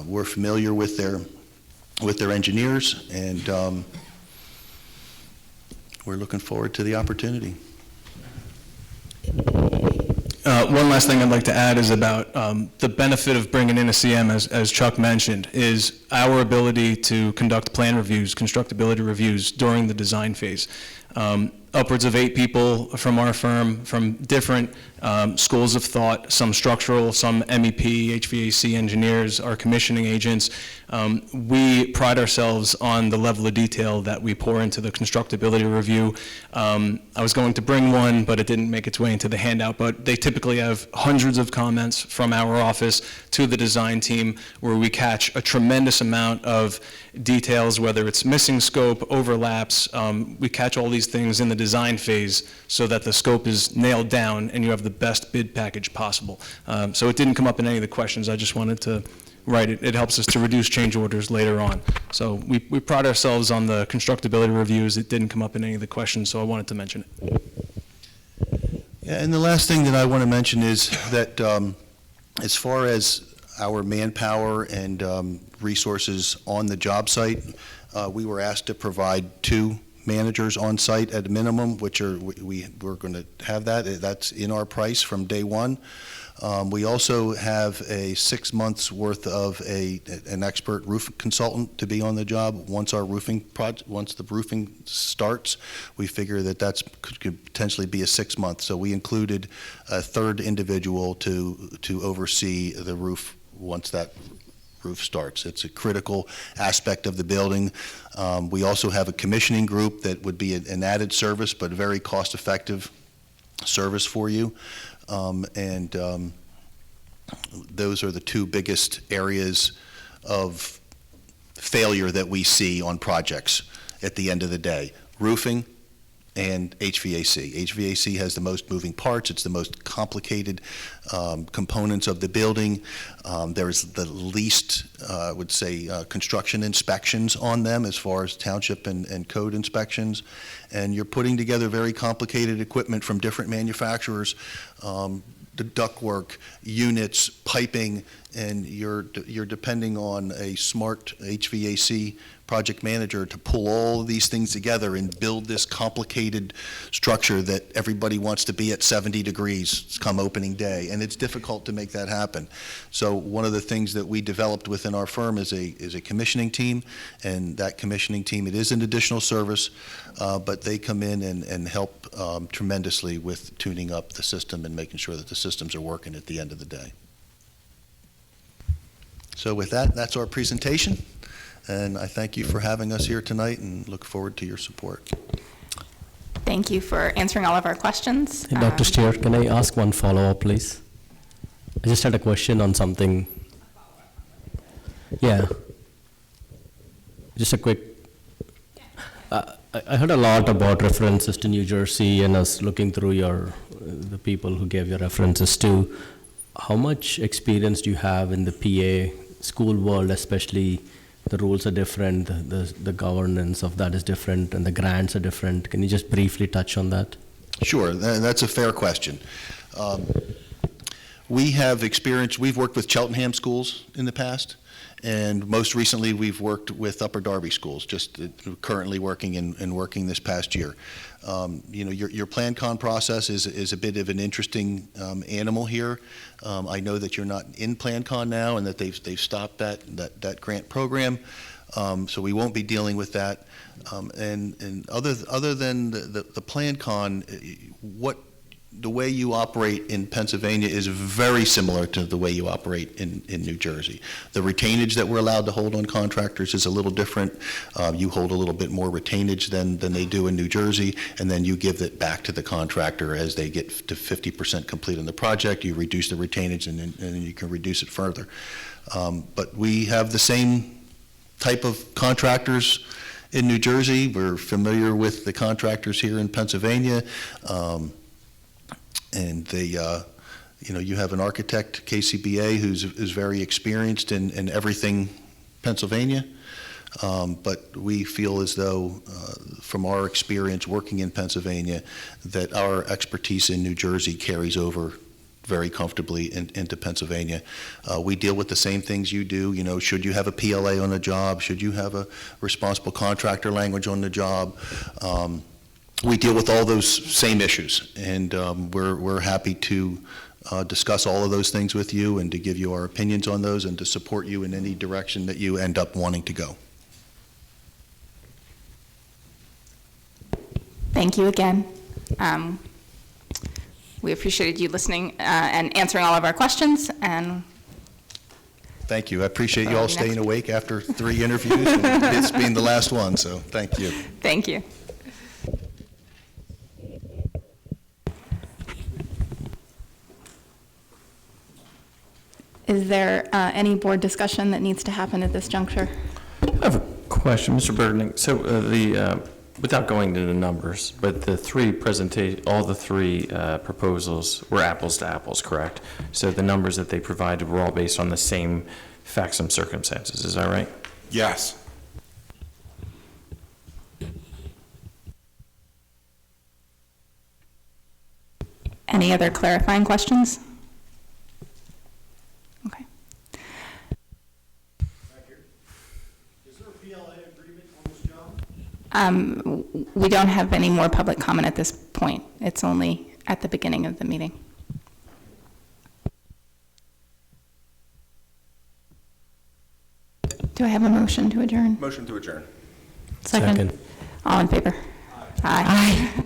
We're familiar with their engineers, and we're looking forward to the opportunity. One last thing I'd like to add is about the benefit of bringing in a CM, as Chuck mentioned, is our ability to conduct plan reviews, constructability reviews during the design phase. Upwards of 8 people from our firm, from different schools of thought, some structural, some MEP, HVAC engineers, our commissioning agents. We pride ourselves on the level of detail that we pour into the constructability review. I was going to bring one, but it didn't make its way into the handout, but they typically have hundreds of comments from our office to the design team, where we catch a tremendous amount of details, whether it's missing scope, overlaps. We catch all these things in the design phase so that the scope is nailed down and you have the best bid package possible. So it didn't come up in any of the questions. I just wanted to write it. It helps us to reduce change orders later on. So we pride ourselves on the constructability reviews. It didn't come up in any of the questions, so I wanted to mention it. Yeah, and the last thing that I want to mention is that as far as our manpower and resources on the job site, we were asked to provide 2 managers on site at a minimum, which are, we're going to have that. That's in our price from day one. We also have a 6 months worth of an expert roof consultant to be on the job. Once the roofing starts, we figure that could potentially be a 6 month. So we included a 3rd individual to oversee the roof once that roof starts. It's a critical aspect of the building. We also have a commissioning group that would be an added service, but a very cost-effective service for you. Those are the 2 biggest areas of failure that we see on projects at the end of the day: roofing and HVAC. HVAC has the most moving parts. It's the most complicated components of the building. There's the least, I would say, construction inspections on them as far as township and code inspections. And you're putting together very complicated equipment from different manufacturers, the ductwork, units, piping, and you're depending on a smart HVAC project manager to pull all of these things together and build this complicated structure that everybody wants to be at 70 degrees come opening day, and it's difficult to make that happen. So one of the things that we developed within our firm is a commissioning team, and that commissioning team, it is an additional service, but they come in and help tremendously with tuning up the system and making sure that the systems are working at the end of the day. So with that, that's our presentation. And I thank you for having us here tonight and look forward to your support. Thank you for answering all of our questions. Hey, Dr. Steer, can I ask one follow-up, please? I just had a question on something. Yeah. Just a quick. I heard a lot about references to New Jersey, and I was looking through the people who gave your references to. How much experience do you have in the PA school world, especially? The rules are different, the governance of that is different, and the grants are different. Can you just briefly touch on that? Sure, that's a fair question. We have experience, we've worked with Cheltenham schools in the past, and most recently we've worked with Upper Darby schools, just currently working and working this past year. Your PlanCon process is a bit of an interesting animal here. I know that you're not in PlanCon now and that they've stopped that grant program, so we won't be dealing with that. And other than the PlanCon, the way you operate in Pennsylvania is very similar to the way you operate in New Jersey. The retainage that we're allowed to hold on contractors is a little different. You hold a little bit more retainage than they do in New Jersey, and then you give it back to the contractor as they get to 50% complete on the project. You reduce the retainage, and then you can reduce it further. But we have the same type of contractors in New Jersey. We're familiar with the contractors here in Pennsylvania. And you have an architect, KCBA, who's very experienced in everything Pennsylvania. But we feel as though, from our experience working in Pennsylvania, that our expertise in New Jersey carries over very comfortably into Pennsylvania. We deal with the same things you do. Should you have a PLA on a job? Should you have a responsible contractor language on the job? We deal with all those same issues, and we're happy to discuss all of those things with you and to give you our opinions on those and to support you in any direction that you end up wanting to go. Thank you again. We appreciated you listening and answering all of our questions. And thank you. I appreciate you all staying awake after 3 interviews and this being the last one, so thank you. Thank you. Is there any board discussion that needs to happen at this juncture? I have a question, Mr. Bergnick. So without going into the numbers, but all the three proposals were apples to apples, correct? So the numbers that they provided were all based on the same facts and circumstances. Is that right? Yes. Any other clarifying questions? Okay. Is there a PLA agreement on this job? We don't have any more public comment at this point. It's only at the beginning of the meeting. Do I have a motion to adjourn? Motion to adjourn. Second. All in favor? Aye.